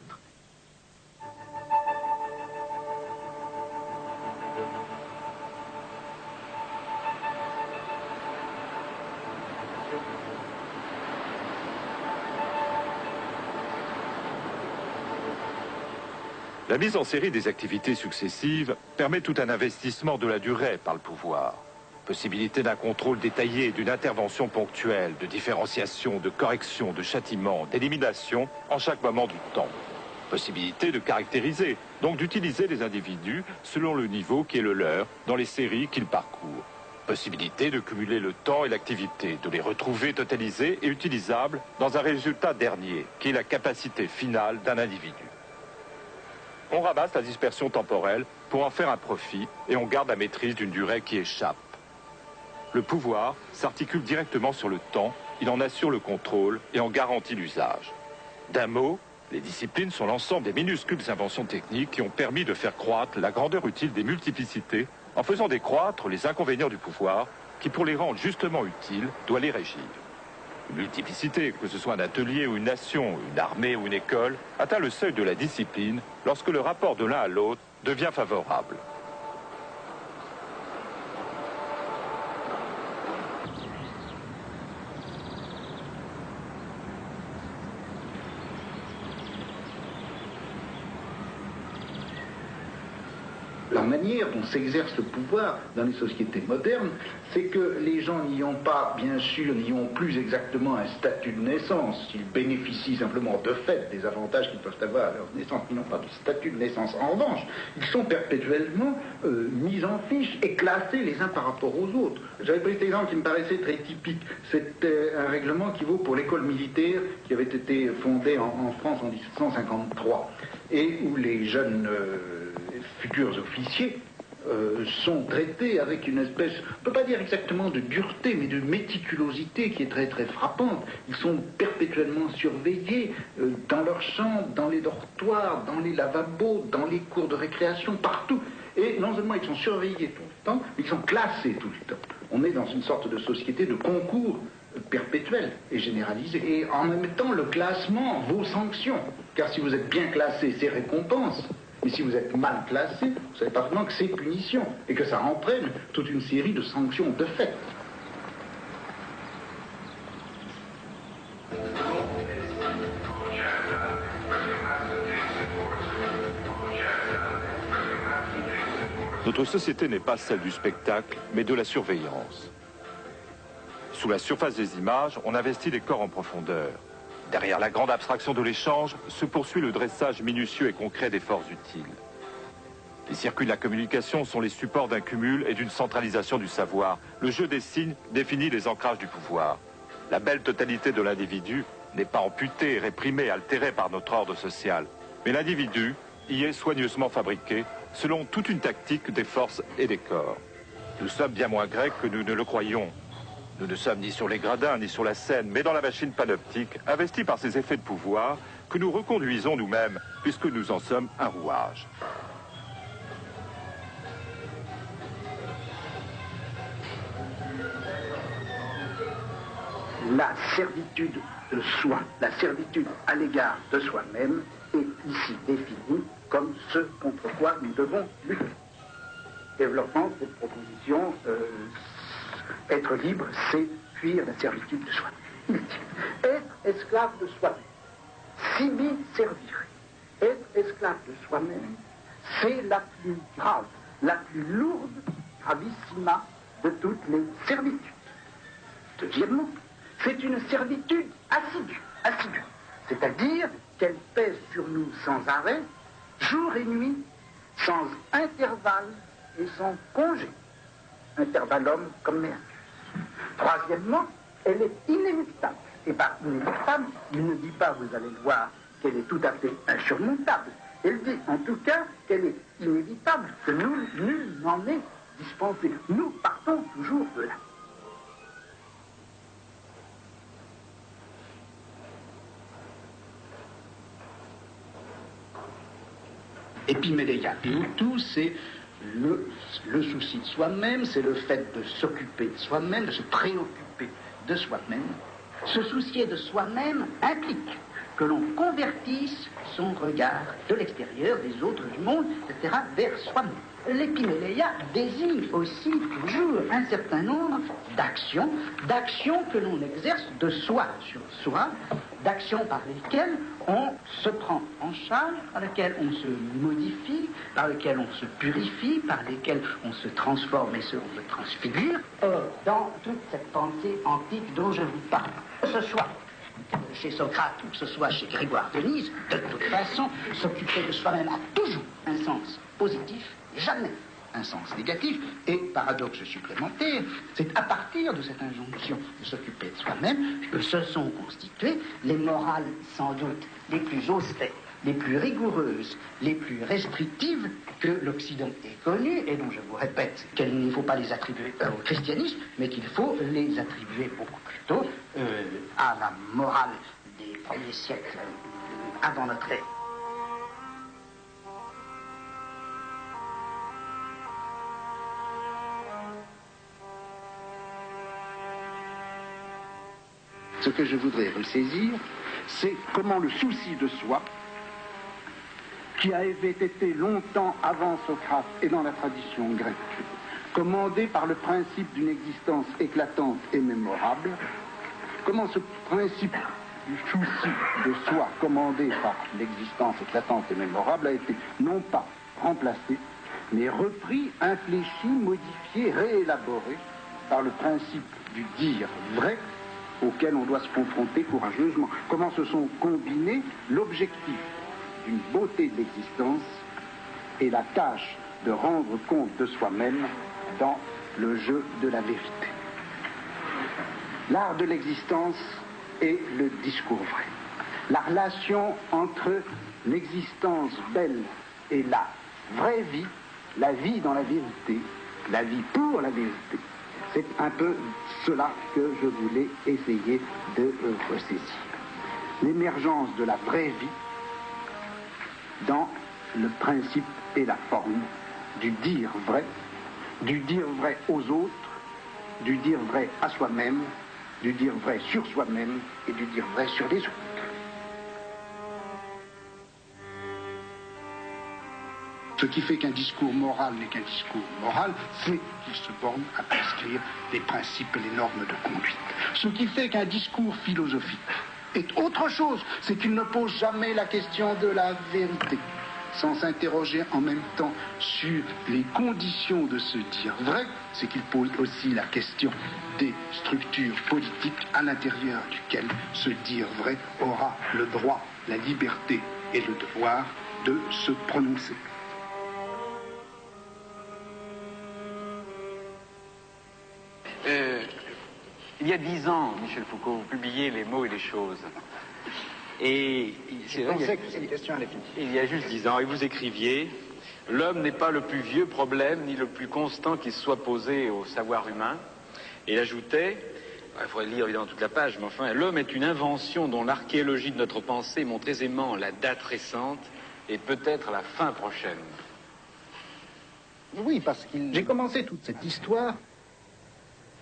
La mise en série des activités successives permet tout un investissement de la durée par le pouvoir. Possibilité d'un contrôle détaillé, d'une intervention ponctuelle, de différenciation, de correction, de châtiment, d'élimination en chaque moment du temps. Possibilité de caractériser, donc d'utiliser les individus selon le niveau qui est le leur dans les séries qu'ils parcourent. Possibilité de cumuler le temps et l'activité, de les retrouver totalisés et utilisables dans un résultat dernier, qui est la capacité finale d'un individu. On ramasse la dispersion temporelle pour en faire un profit et on garde la maîtrise d'une durée qui échappe. Le pouvoir s'articule directement sur le temps, il en assure le contrôle et en garantit l'usage. D'un mot, les disciplines sont l'ensemble des minuscules inventions techniques qui ont permis de faire croître la grandeur utile des multiplicités en faisant décroître les inconvénients du pouvoir qui, pour les rendre justement utiles, doit les régir. Une multiplicité, que ce soit un atelier ou une nation, une armée ou une école, atteint le seuil de la discipline lorsque le rapport de l'un à l'autre devient favorable. La manière dont s'exerce le pouvoir dans les sociétés modernes, c'est que les gens n'y ont pas, bien sûr, n'y ont plus exactement un statut de naissance. Ils bénéficient simplement de fait des avantages qu'ils peuvent avoir à leur naissance. Ils n'ont pas de statut de naissance. En revanche, ils sont perpétuellement mis en fiche et classés les uns par rapport aux autres. J'avais pris cet exemple qui me paraissait très typique. C'était un règlement qui vaut pour l'école militaire qui avait été fondée en France en 1753 et où les jeunes futurs officiers sont traités avec une espèce, on ne peut pas dire exactement de dureté, mais de méticulosité qui est très très frappante. Ils sont perpétuellement surveillés dans leurs chambres, dans les dortoirs, dans les lavabos, dans les cours de récréation, partout. Et non seulement ils sont surveillés tout le temps, mais ils sont classés tout le temps. On est dans une sorte de société de concours perpétuel et généralisé. Et en même temps, le classement vaut sanction. Car si vous êtes bien classé, c'est récompense. Mais si vous êtes mal classé, vous savez parfaitement que c'est punition et que ça entraîne toute une série de sanctions de fait. Notre société n'est pas celle du spectacle, mais de la surveillance. Sous la surface des images, on investit les corps en profondeur. Derrière la grande abstraction de l'échange se poursuit le dressage minutieux et concret des forces utiles. Les circuits de la communication sont les supports d'un cumul et d'une centralisation du savoir. Le jeu des signes définit les ancrages du pouvoir. La belle totalité de l'individu n'est pas amputée, réprimée, altérée par notre ordre social. Mais l'individu y est soigneusement fabriqué selon toute une tactique des forces et des corps. Nous sommes bien moins grecs que nous ne le croyons. Nous ne sommes ni sur les gradins, ni sur la scène, mais dans la machine panoptique, investie par ces effets de pouvoir, que nous reconduisons nous-mêmes, puisque nous en sommes un rouage. La servitude de soi, la servitude à l'égard de soi-même, est ici définie comme ce contre quoi nous devons lutter. Développement de cette proposition, être libre, c'est fuir la servitude de soi. Être esclave de soi-même, s'y servir. Être esclave de soi-même, c'est la plus grave, la plus lourde, gravissima de toutes les servitudes. Deuxièmement, c'est une servitude assidue. C'est-à-dire qu'elle pèse sur nous sans arrêt, jour et nuit, sans intervalle et sans congé. Intervalle homme comme mère. Troisièmement, elle est inéluctable. Et par inéluctable, il ne dit pas, vous allez le voir, qu'elle est tout à fait insurmontable. Elle dit en tout cas qu'elle est inévitable, que nul n'en est dispensé. Nous partons toujours de là. Épiméléia, tout c'est le souci de soi-même, c'est le fait de s'occuper de soi-même, de se préoccuper de soi-même. Se soucier de soi-même implique que l'on convertisse son regard de l'extérieur, des autres, du monde, etc., vers soi-même. L'épiméléia désigne aussi toujours un certain nombre d'actions que l'on exerce de soi sur soi, d'actions par lesquelles on se prend en charge, par lesquelles on se modifie, par lesquelles on se purifie, par lesquelles on se transforme et on se transfigure. Or, dans toute cette pensée antique dont je vous parle, que ce soit chez Socrate ou que ce soit chez Grégoire de Nysse, de toute façon, s'occuper de soi-même a toujours un sens positif, jamais un sens négatif. Et paradoxe supplémentaire, c'est à partir de cette injonction de s'occuper de soi-même que se sont constituées les morales sans doute les plus austères, les plus rigoureuses, les plus restrictives que l'Occident ait connues, et dont je vous répète qu'il ne faut pas les attribuer au christianisme, mais qu'il faut les attribuer beaucoup plus tôt à la morale des premiers siècles avant notre ère. Ce que je voudrais ressaisir, c'est comment le souci de soi, qui avait été longtemps avant Socrate et dans la tradition grecque, commandé par le principe d'une existence éclatante et mémorable, comment ce principe du souci de soi commandé par l'existence éclatante et mémorable a été non pas remplacé, mais repris, infléchi, modifié, réélaboré par le principe du dire vrai auquel on doit se confronter courageusement. Comment se sont combinés l'objectif d'une beauté de l'existence et la tâche de rendre compte de soi-même dans le jeu de la vérité. L'art de l'existence et le discours vrai. La relation entre l'existence belle et la vraie vie, la vie dans la vérité, la vie pour la vérité. C'est un peu cela que je voulais essayer de ressaisir. L'émergence de la vraie vie dans le principe et la forme du dire vrai aux autres, du dire vrai à soi-même, du dire vrai sur soi-même et du dire vrai sur les autres. Ce qui fait qu'un discours moral n'est qu'un discours moral, c'est qu'il se borne à prescrire les principes et les normes de conduite. Ce qui fait qu'un discours philosophique est autre chose, c'est qu'il ne pose jamais la question de la vérité, sans s'interroger en même temps sur les conditions de se dire vrai, c'est qu'il pose aussi la question des structures politiques à l'intérieur duquel se dire vrai aura le droit, la liberté et le devoir de se prononcer. Il y a 10 ans, Michel Foucault, vous publiez Les mots et les choses. Et je pensais que cette question allait finir. Il y a juste 10 ans, et vous écriviez « L'homme n'est pas le plus vieux problème, ni le plus constant qui se soit posé au savoir humain. » Et il ajoutait, il faudrait lire évidemment toute la page, mais enfin, « L'homme est une invention dont l'archéologie de notre pensée montre aisément la date récente et peut-être la fin prochaine. » Oui, parce que j'ai commencé toute cette histoire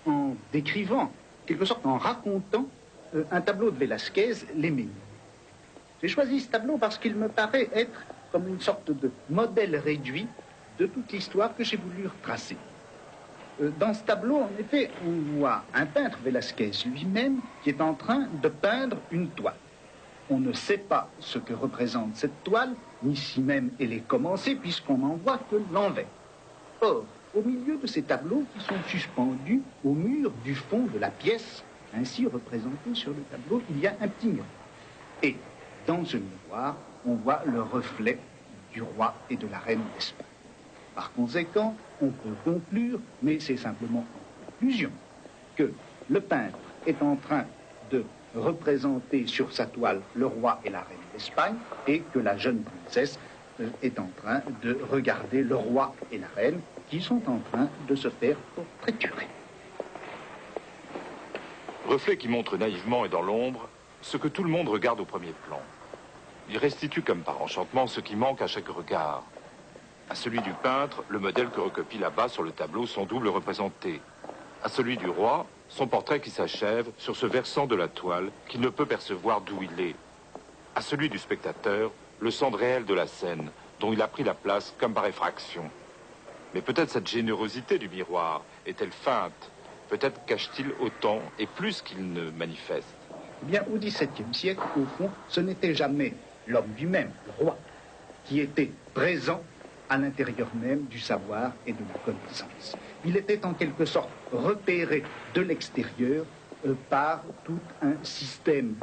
en décrivant, en quelque sorte en racontant un tableau de Velázquez, Les Ménides. J'ai choisi ce tableau parce qu'il me paraît être comme une sorte de modèle réduit de toute l'histoire que j'ai voulu retracer. Dans ce tableau, en effet, on voit un peintre, Velázquez lui-même, qui est en train de peindre une toile. On ne sait pas ce que représente cette toile, ni si même elle est commencée, puisqu'on n'en voit que l'envers. Or, au milieu de ces tableaux qui sont suspendus au mur du fond de la pièce, ainsi représenté sur le tableau, il y a un petit miroir. Et dans ce miroir, on voit le reflet du roi et de la reine d'Espagne. Par conséquent, on peut conclure, mais c'est simplement en conclusion, que le peintre est en train de représenter sur sa toile le roi et la reine d'Espagne, et que la jeune princesse est en train de regarder le roi et la reine qui sont en train de se faire portraiturer. Reflet qui montre naïvement et dans l'ombre ce que tout le monde regarde au premier plan. Il restitue comme par enchantement ce qui manque à chaque regard. À celui du peintre, le modèle que recopie là-bas sur le tableau son double représenté. À celui du roi, son portrait qui s'achève sur ce versant de la toile qu'il ne peut percevoir d'où il est. À celui du spectateur, le centre réel de la scène, dont il a pris la place comme par effraction. Mais peut-être cette générosité du miroir est-elle feinte? Peut-être cache-t-il autant et plus qu'il ne manifeste? Eh bien, au XVIIe siècle, au fond, ce n'était jamais l'homme lui-même, le roi, qui était présent à l'intérieur même du savoir et de la connaissance. Il était en quelque sorte repéré de l'extérieur par tout un système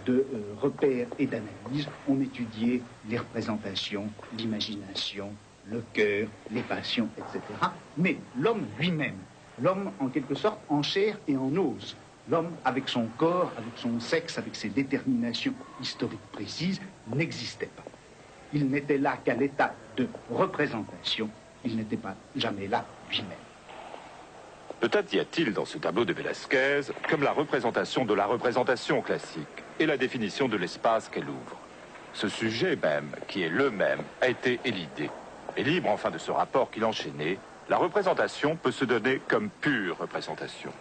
de repères et d'analyse. On étudiait les représentations, l'imagination, le cœur, les passions, etc. Mais l'homme lui-même, l'homme en quelque sorte en chair et en os, l'homme avec son corps, avec son sexe, avec ses déterminations historiques précises, n'existait pas. Il n'était là qu'à l'état de représentation, il n'était pas jamais là lui-même. Peut-être y a-t-il dans ce tableau de Velázquez comme la représentation de la représentation classique et la définition de l'espace qu'elle ouvre. Ce sujet même, qui est le même, a été élidé. Et libre enfin de ce rapport qu'il enchaînait, la représentation peut se donner comme pure représentation.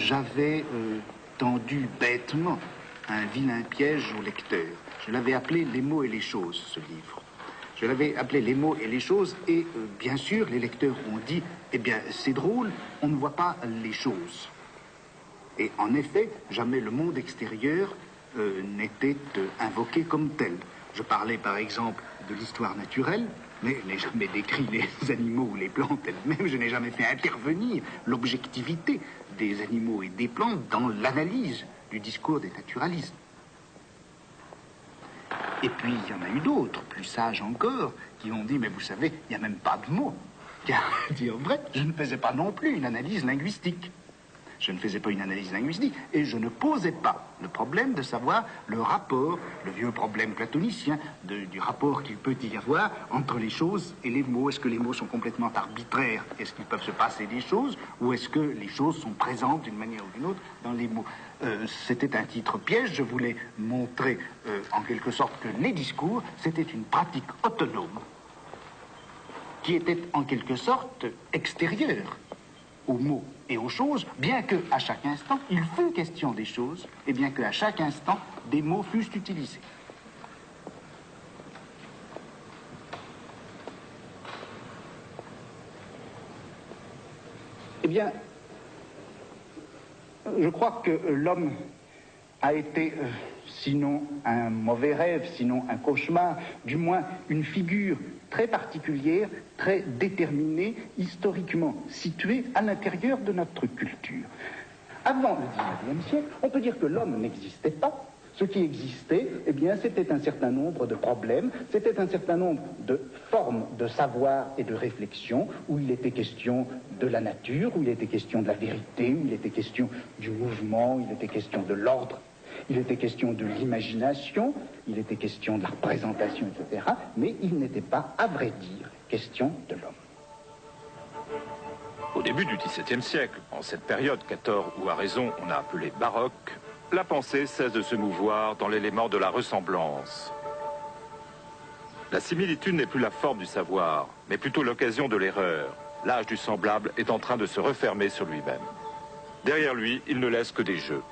j'avais tendu bêtement un vilain piège au lecteur. Je l'avais appelé « Les mots et les choses », ce livre. Je l'avais appelé « Les mots et les choses » et bien sûr, les lecteurs ont dit « Eh bien, c'est drôle, on ne voit pas les choses ». Et en effet, jamais le monde extérieur n'était invoqué comme tel. Je parlais par exemple de l'histoire naturelle, mais je n'ai jamais décrit les animaux ou les plantes elles-mêmes, je n'ai jamais fait intervenir l'objectivité des animaux et des plantes dans l'analyse du discours des naturalistes. Et puis, il y en a eu d'autres, plus sages encore, qui ont dit, mais vous savez, il n'y a même pas de mots. Car, dire vrai, je ne faisais pas non plus une analyse linguistique. Je ne faisais pas une analyse linguistique et je ne posais pas le problème de savoir le rapport, le vieux problème platonicien, du rapport qu'il peut y avoir entre les choses et les mots. Est-ce que les mots sont complètement arbitraires? Est-ce qu'il peut se passer des choses? Ou est-ce que les choses sont présentes d'une manière ou d'une autre dans les mots? C'était un titre piège. Je voulais montrer en quelque sorte que les discours, c'était une pratique autonome qui était en quelque sorte extérieure aux mots et aux choses, bien qu'à chaque instant, il fût question des choses, et bien qu'à chaque instant, des mots fussent utilisés. Eh bien, je crois que l'homme a été, sinon un mauvais rêve, sinon un cauchemar, du moins une figure très particulière, très déterminée, historiquement située à l'intérieur de notre culture. Avant le XIXe siècle, on peut dire que l'homme n'existait pas. Ce qui existait, eh bien, c'était un certain nombre de problèmes, c'était un certain nombre de formes de savoir et de réflexion, où il était question de la nature, où il était question de la vérité, où il était question du mouvement, où il était question de l'ordre. Il était question de l'imagination, il était question de la représentation, etc. Mais il n'était pas, à vrai dire, question de l'homme. Au début du XVIIe siècle, en cette période qu'à tort ou à raison on a appelée baroque, la pensée cesse de se mouvoir dans l'élément de la ressemblance. La similitude n'est plus la forme du savoir, mais plutôt l'occasion de l'erreur. L'âge du semblable est en train de se refermer sur lui-même. Derrière lui, il ne laisse que des jeux.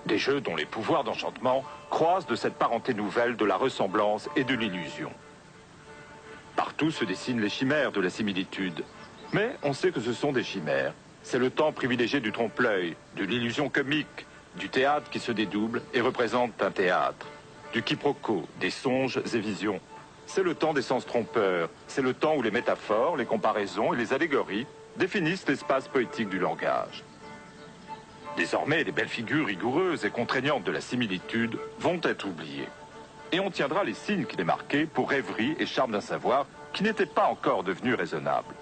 Des jeux dont les pouvoirs d'enchantement croisent de cette parenté nouvelle de la ressemblance et de l'illusion. Partout se dessinent les chimères de la similitude. Mais on sait que ce sont des chimères. C'est le temps privilégié du trompe-l'œil, de l'illusion comique, du théâtre qui se dédouble et représente un théâtre, du quiproquo, des songes et visions. C'est le temps des sens trompeurs, c'est le temps où les métaphores, les comparaisons et les allégories définissent l'espace poétique du langage. Désormais, les belles figures rigoureuses et contraignantes de la similitude vont être oubliées. Et on tiendra les signes qui les marquaient pour rêverie et charme d'un savoir qui n'était pas encore devenu raisonnable.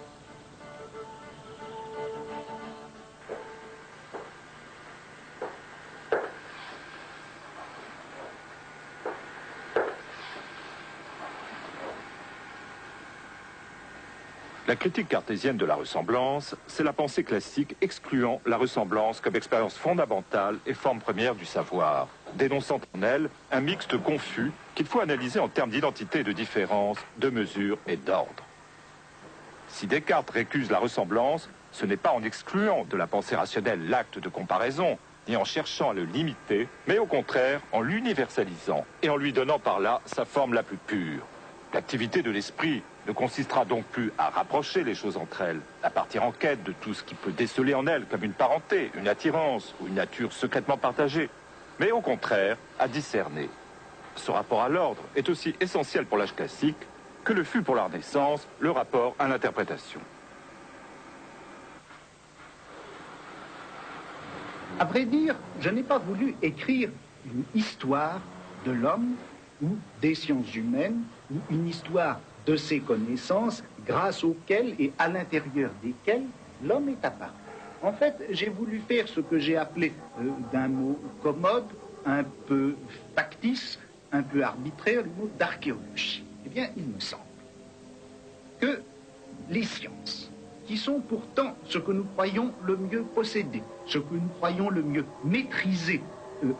La critique cartésienne de la ressemblance, c'est la pensée classique excluant la ressemblance comme expérience fondamentale et forme première du savoir, dénonçant en elle un mixte confus qu'il faut analyser en termes d'identité et de différence, de mesure et d'ordre. Si Descartes récuse la ressemblance, ce n'est pas en excluant de la pensée rationnelle l'acte de comparaison, ni en cherchant à le limiter, mais au contraire en l'universalisant et en lui donnant par là sa forme la plus pure. L'activité de l'esprit ne consistera donc plus à rapprocher les choses entre elles, à partir en quête de tout ce qui peut déceler en elles comme une parenté, une attirance ou une nature secrètement partagée, mais au contraire à discerner. Ce rapport à l'ordre est aussi essentiel pour l'âge classique que le fut pour la Renaissance le rapport à l'interprétation. À vrai dire, je n'ai pas voulu écrire une histoire de l'homme ou des sciences humaines ou une histoire de ces connaissances grâce auxquelles et à l'intérieur desquelles l'homme est apparu. En fait, j'ai voulu faire ce que j'ai appelé d'un mot commode, un peu factice, un peu arbitraire, le mot d'archéologie. Eh bien, il me semble que les sciences, qui sont pourtant ce que nous croyons le mieux posséder, ce que nous croyons le mieux maîtriser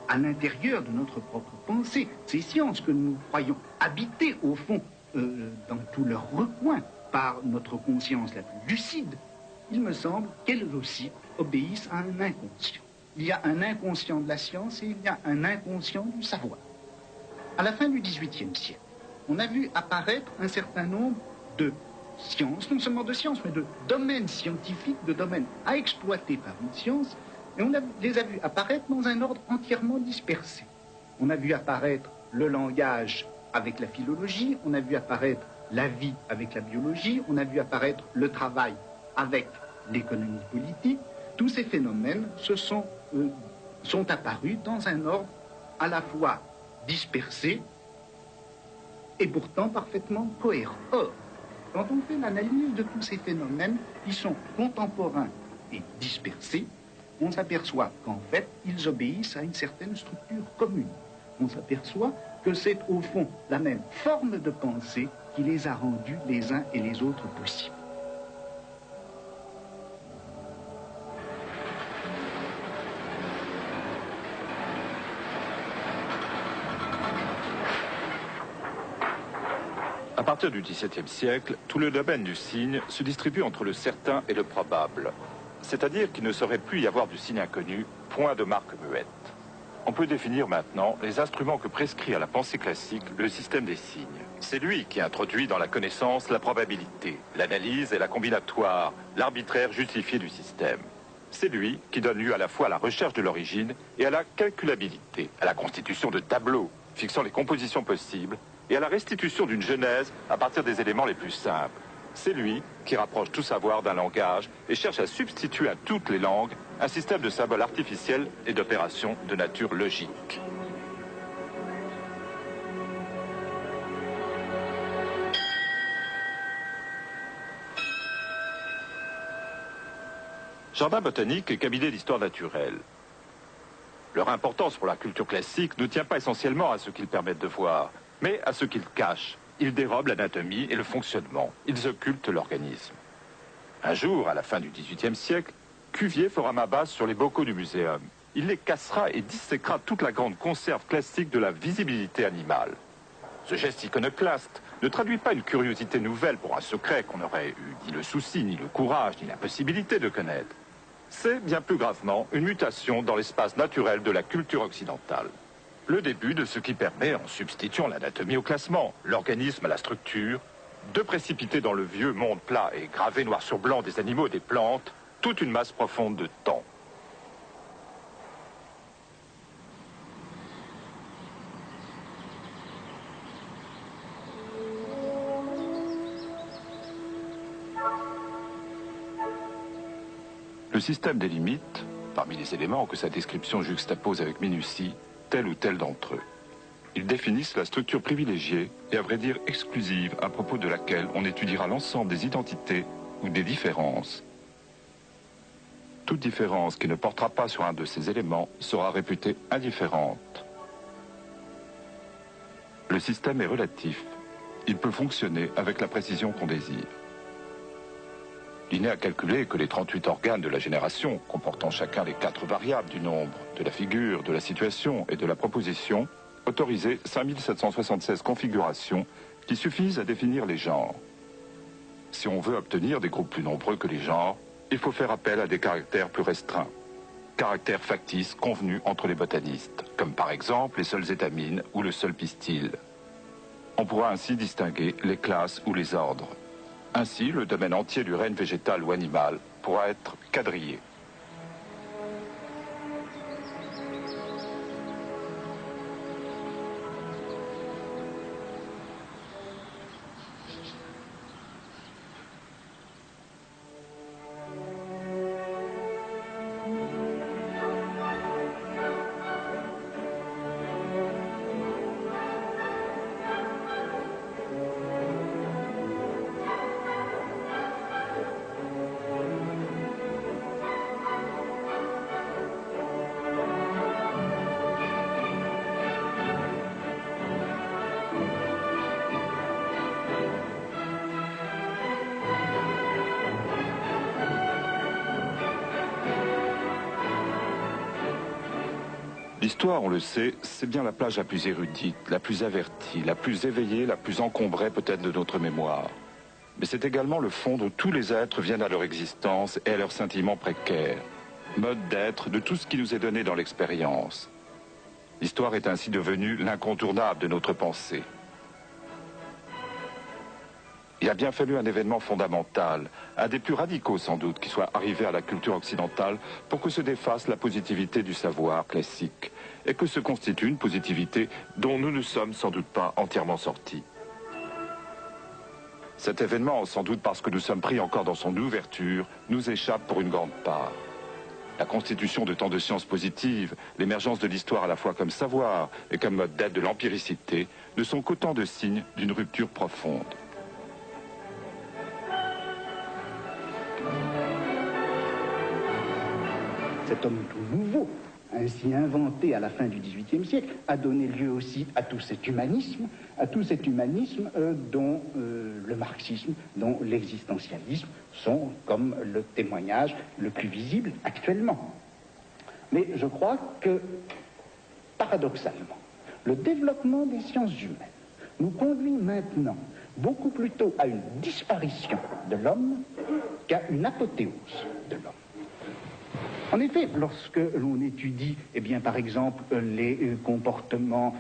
à l'intérieur de notre propre pensée, ces sciences que nous croyons habiter au fond dans tous leurs recoins par notre conscience la plus lucide, il me semble qu'elles aussi obéissent à un inconscient. il y a un inconscient de la science et il y a un inconscient du savoir. À la fin du XVIIIe siècle, on a vu apparaître un certain nombre de sciences, non seulement de sciences, mais de domaines scientifiques, de domaines à exploiter par une science, et on les a vus apparaître dans un ordre entièrement dispersé. On a vu apparaître le langage avec la philologie, on a vu apparaître la vie avec la biologie, on a vu apparaître le travail avec l'économie politique. Tous ces phénomènes sont apparus dans un ordre à la fois dispersé et pourtant parfaitement cohérent. Or, quand on fait l'analyse de tous ces phénomènes qui sont contemporains et dispersés, on s'aperçoit qu'en fait, ils obéissent à une certaine structure commune. On s'aperçoit que c'est au fond la même forme de pensée qui les a rendus les uns et les autres possibles. À partir du XVIIe siècle, tout le domaine du signe se distribue entre le certain et le probable. C'est-à-dire qu'il ne saurait plus y avoir du signe inconnu, point de marque muette. On peut définir maintenant les instruments que prescrit à la pensée classique le système des signes. C'est lui qui introduit dans la connaissance la probabilité, l'analyse et la combinatoire, l'arbitraire justifié du système. C'est lui qui donne lieu à la fois à la recherche de l'origine et à la calculabilité, à la constitution de tableaux fixant les compositions possibles et à la restitution d'une genèse à partir des éléments les plus simples. C'est lui qui rapproche tout savoir d'un langage et cherche à substituer à toutes les langues un système de symboles artificiels et d'opérations de nature logique. Jardin botanique et cabinet d'histoire naturelle. Leur importance pour la culture classique ne tient pas essentiellement à ce qu'ils permettent de voir, mais à ce qu'ils cachent. Ils dérobent l'anatomie et le fonctionnement. Ils occultent l'organisme. Un jour, à la fin du XVIIIe siècle, Cuvier fera main basse sur les bocaux du muséum. Il les cassera et disséquera toute la grande conserve classique de la visibilité animale. Ce geste iconoclaste ne traduit pas une curiosité nouvelle pour un secret qu'on n'aurait eu ni le souci, ni le courage, ni la possibilité de connaître. C'est, bien plus gravement, une mutation dans l'espace naturel de la culture occidentale. Le début de ce qui permet, en substituant l'anatomie au classement, l'organisme à la structure, de précipiter dans le vieux monde plat et gravé noir sur blanc des animaux et des plantes, toute une masse profonde de temps. Le système des limites, parmi les éléments que sa description juxtapose avec minutie, tel ou tel d'entre eux. Ils définissent la structure privilégiée et à vrai dire exclusive à propos de laquelle on étudiera l'ensemble des identités ou des différences. Toute différence qui ne portera pas sur un de ces éléments sera réputée indifférente. Le système est relatif. Il peut fonctionner avec la précision qu'on désire. Linné a calculé que les 38 organes de la génération, comportant chacun les 4 variables du nombre, de la figure, de la situation et de la proposition, autorisaient 5776 configurations qui suffisent à définir les genres. Si on veut obtenir des groupes plus nombreux que les genres, il faut faire appel à des caractères plus restreints. Caractères factices convenus entre les botanistes, comme par exemple les seuls étamines ou le seul pistil. On pourra ainsi distinguer les classes ou les ordres. Ainsi, le domaine entier du règne végétal ou animal pourra être quadrillé. L'histoire, on le sait, c'est bien la plage la plus érudite, la plus avertie, la plus éveillée, la plus encombrée peut-être de notre mémoire. Mais c'est également le fond d'où tous les êtres viennent à leur existence et à leur scintillement précaire. mode d'être de tout ce qui nous est donné dans l'expérience. L'histoire est ainsi devenue l'incontournable de notre pensée. Il a bien fallu un événement fondamental, un des plus radicaux sans doute, qui soit arrivé à la culture occidentale pour que se défasse la positivité du savoir classique et que se constitue une positivité dont nous ne sommes sans doute pas entièrement sortis. Cet événement, sans doute parce que nous sommes pris encore dans son ouverture, nous échappe pour une grande part. La constitution de tant de sciences positives, l'émergence de l'histoire à la fois comme savoir et comme mode d'être de l'empiricité, ne sont qu'autant de signes d'une rupture profonde. Cet homme tout nouveau, ainsi inventé à la fin du XVIIIe siècle, a donné lieu aussi à tout cet humanisme, dont le marxisme, dont l'existentialisme sont comme le témoignage le plus visible actuellement. Mais je crois que, paradoxalement, le développement des sciences humaines nous conduit maintenant beaucoup plutôt à une disparition de l'homme qu'à une apothéose de l'homme. En effet, lorsque l'on étudie, par exemple, les comportements,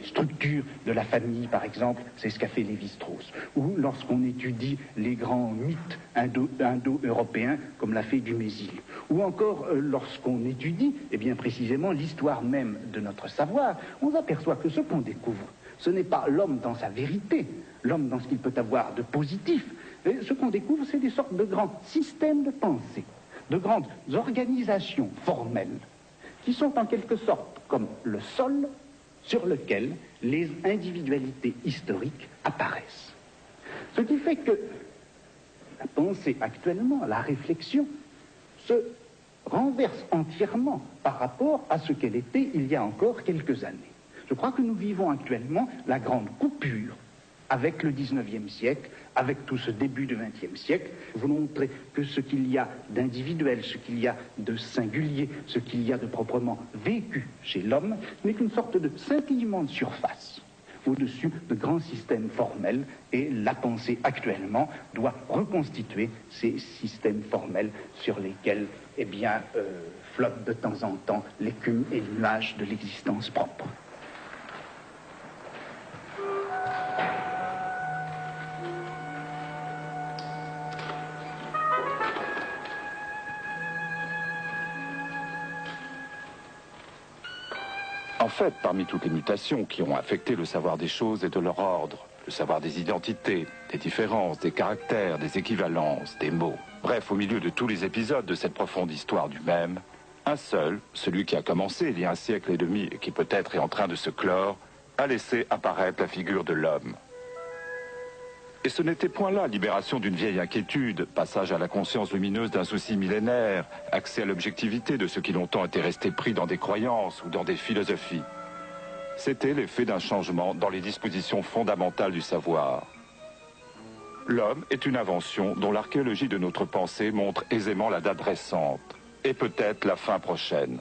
structures de la famille, par exemple, c'est ce qu'a fait Lévi-Strauss. Ou lorsqu'on étudie les grands mythes indo-européens, comme l'a fait Dumézil. Ou encore, lorsqu'on étudie, précisément, l'histoire même de notre savoir, on s'aperçoit que ce qu'on découvre, ce n'est pas l'homme dans sa vérité, l'homme dans ce qu'il peut avoir de positif. Ce qu'on découvre, c'est des sortes de grands systèmes de pensée, de grandes organisations formelles qui sont en quelque sorte comme le sol sur lequel les individualités historiques apparaissent. Ce qui fait que la pensée actuellement, la réflexion, se renverse entièrement par rapport à ce qu'elle était il y a encore quelques années. Je crois que nous vivons actuellement la grande coupure avec le XIXe siècle, avec tout ce début du XXe siècle. Vous montrer que ce qu'il y a d'individuel, ce qu'il y a de singulier, ce qu'il y a de proprement vécu chez l'homme, n'est qu'une sorte de scintillement de surface au-dessus de grands systèmes formels, et la pensée actuellement doit reconstituer ces systèmes formels sur lesquels flotte de temps en temps l'écume et le nuage de l'existence propre. En fait, parmi toutes les mutations qui ont affecté le savoir des choses et de leur ordre, le savoir des identités, des différences, des caractères, des équivalences, des mots, bref, au milieu de tous les épisodes de cette profonde histoire du même, un seul, celui qui a commencé il y a un siècle et demi et qui peut-être est en train de se clore, a laissé apparaître la figure de l'homme. Et ce n'était point là libération d'une vieille inquiétude, passage à la conscience lumineuse d'un souci millénaire, accès à l'objectivité de ceux qui longtemps étaient restés pris dans des croyances ou dans des philosophies. C'était l'effet d'un changement dans les dispositions fondamentales du savoir. L'homme est une invention dont l'archéologie de notre pensée montre aisément la date récente, et peut-être la fin prochaine.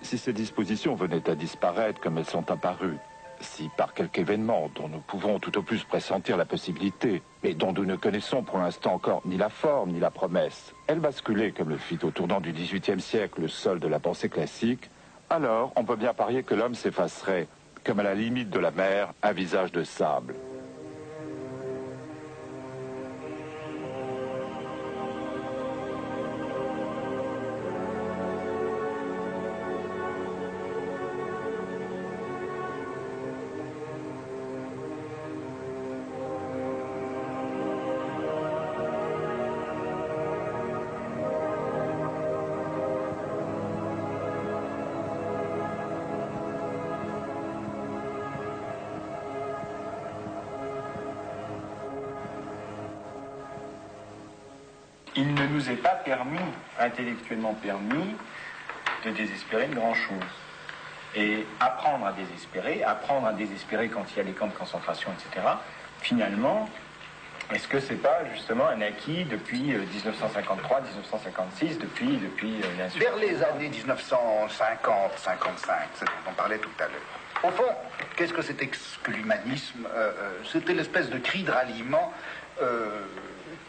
Si ces dispositions venaient à disparaître comme elles sont apparues, si par quelque événement dont nous pouvons tout au plus pressentir la possibilité, mais dont nous ne connaissons pour l'instant encore ni la forme ni la promesse, elle basculait comme le fit au tournant du XVIIIe siècle le sol de la pensée classique, alors on peut bien parier que l'homme s'effacerait, comme à la limite de la mer, un visage de sable. Il ne nous est pas permis, intellectuellement permis, de désespérer une grande chose. Et apprendre à désespérer quand il y a les camps de concentration, etc., finalement, est-ce que c'est pas justement un acquis depuis 1953, 1956, depuis vers les années 1950, 55, c'est dont on parlait tout à l'heure. Au fond, qu'est-ce que c'était que l'humanisme? C'était l'espèce de cri de ralliement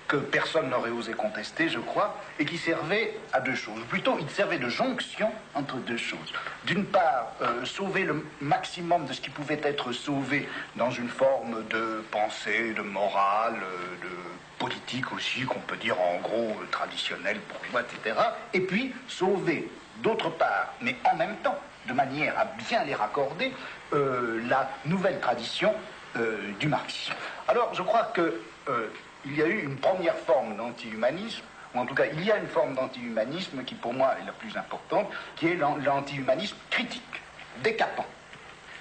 que personne n'aurait osé contester, je crois, et qui servait à deux choses. Plutôt, il servait de jonction entre deux choses. D'une part, sauver le maximum de ce qui pouvait être sauvé dans une forme de pensée, de morale, de politique aussi, qu'on peut dire en gros traditionnelle, bourgeois, etc. Et puis, sauver, d'autre part, mais en même temps, de manière à bien les raccorder, la nouvelle tradition du marxisme. Alors, je crois que il y a eu une première forme d'anti-humanisme, ou en tout cas, il y a une forme d'anti-humanisme qui, pour moi, est la plus importante, qui est l'anti-humanisme critique, décapant.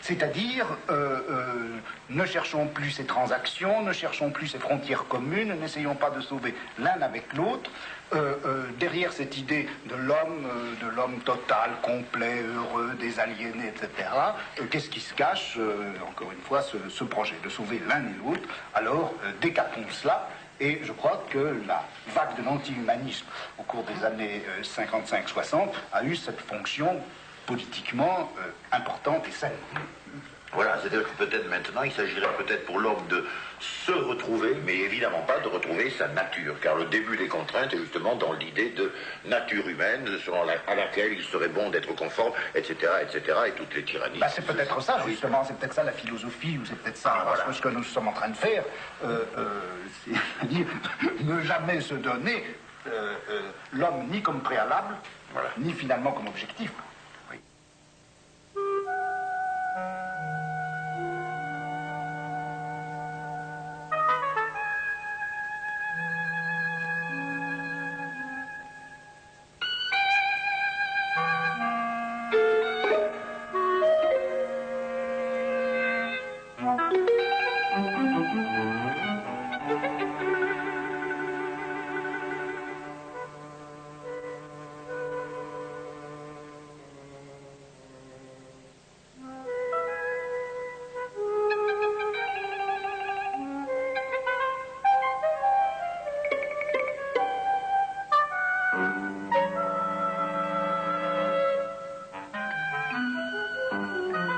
C'est-à-dire, ne cherchons plus ces transactions, ne cherchons plus ces frontières communes, n'essayons pas de sauver l'un avec l'autre. Derrière cette idée de l'homme total, complet, heureux, désaliéné, etc., qu'est-ce qui se cache, encore une fois, ce projet de sauver l'un et l'autre. Alors, décapons cela. Et je crois que la vague de l'anti-humanisme au cours des années 55-60 a eu cette fonction politiquement importante et saine. Voilà, c'est-à-dire que peut-être maintenant, il s'agirait peut-être pour l'homme de se retrouver, mais évidemment pas de retrouver sa nature, car le début des contraintes est justement dans l'idée de nature humaine, à laquelle il serait bon d'être conforme, etc., et toutes les tyrannies. Bah, c'est peut-être ça, justement, c'est peut-être ça la philosophie, ou c'est peut-être ça voilà. Ce que nous sommes en train de faire, c'est-à-dire ne jamais se donner l'homme ni comme préalable, voilà. Ni finalement comme objectif.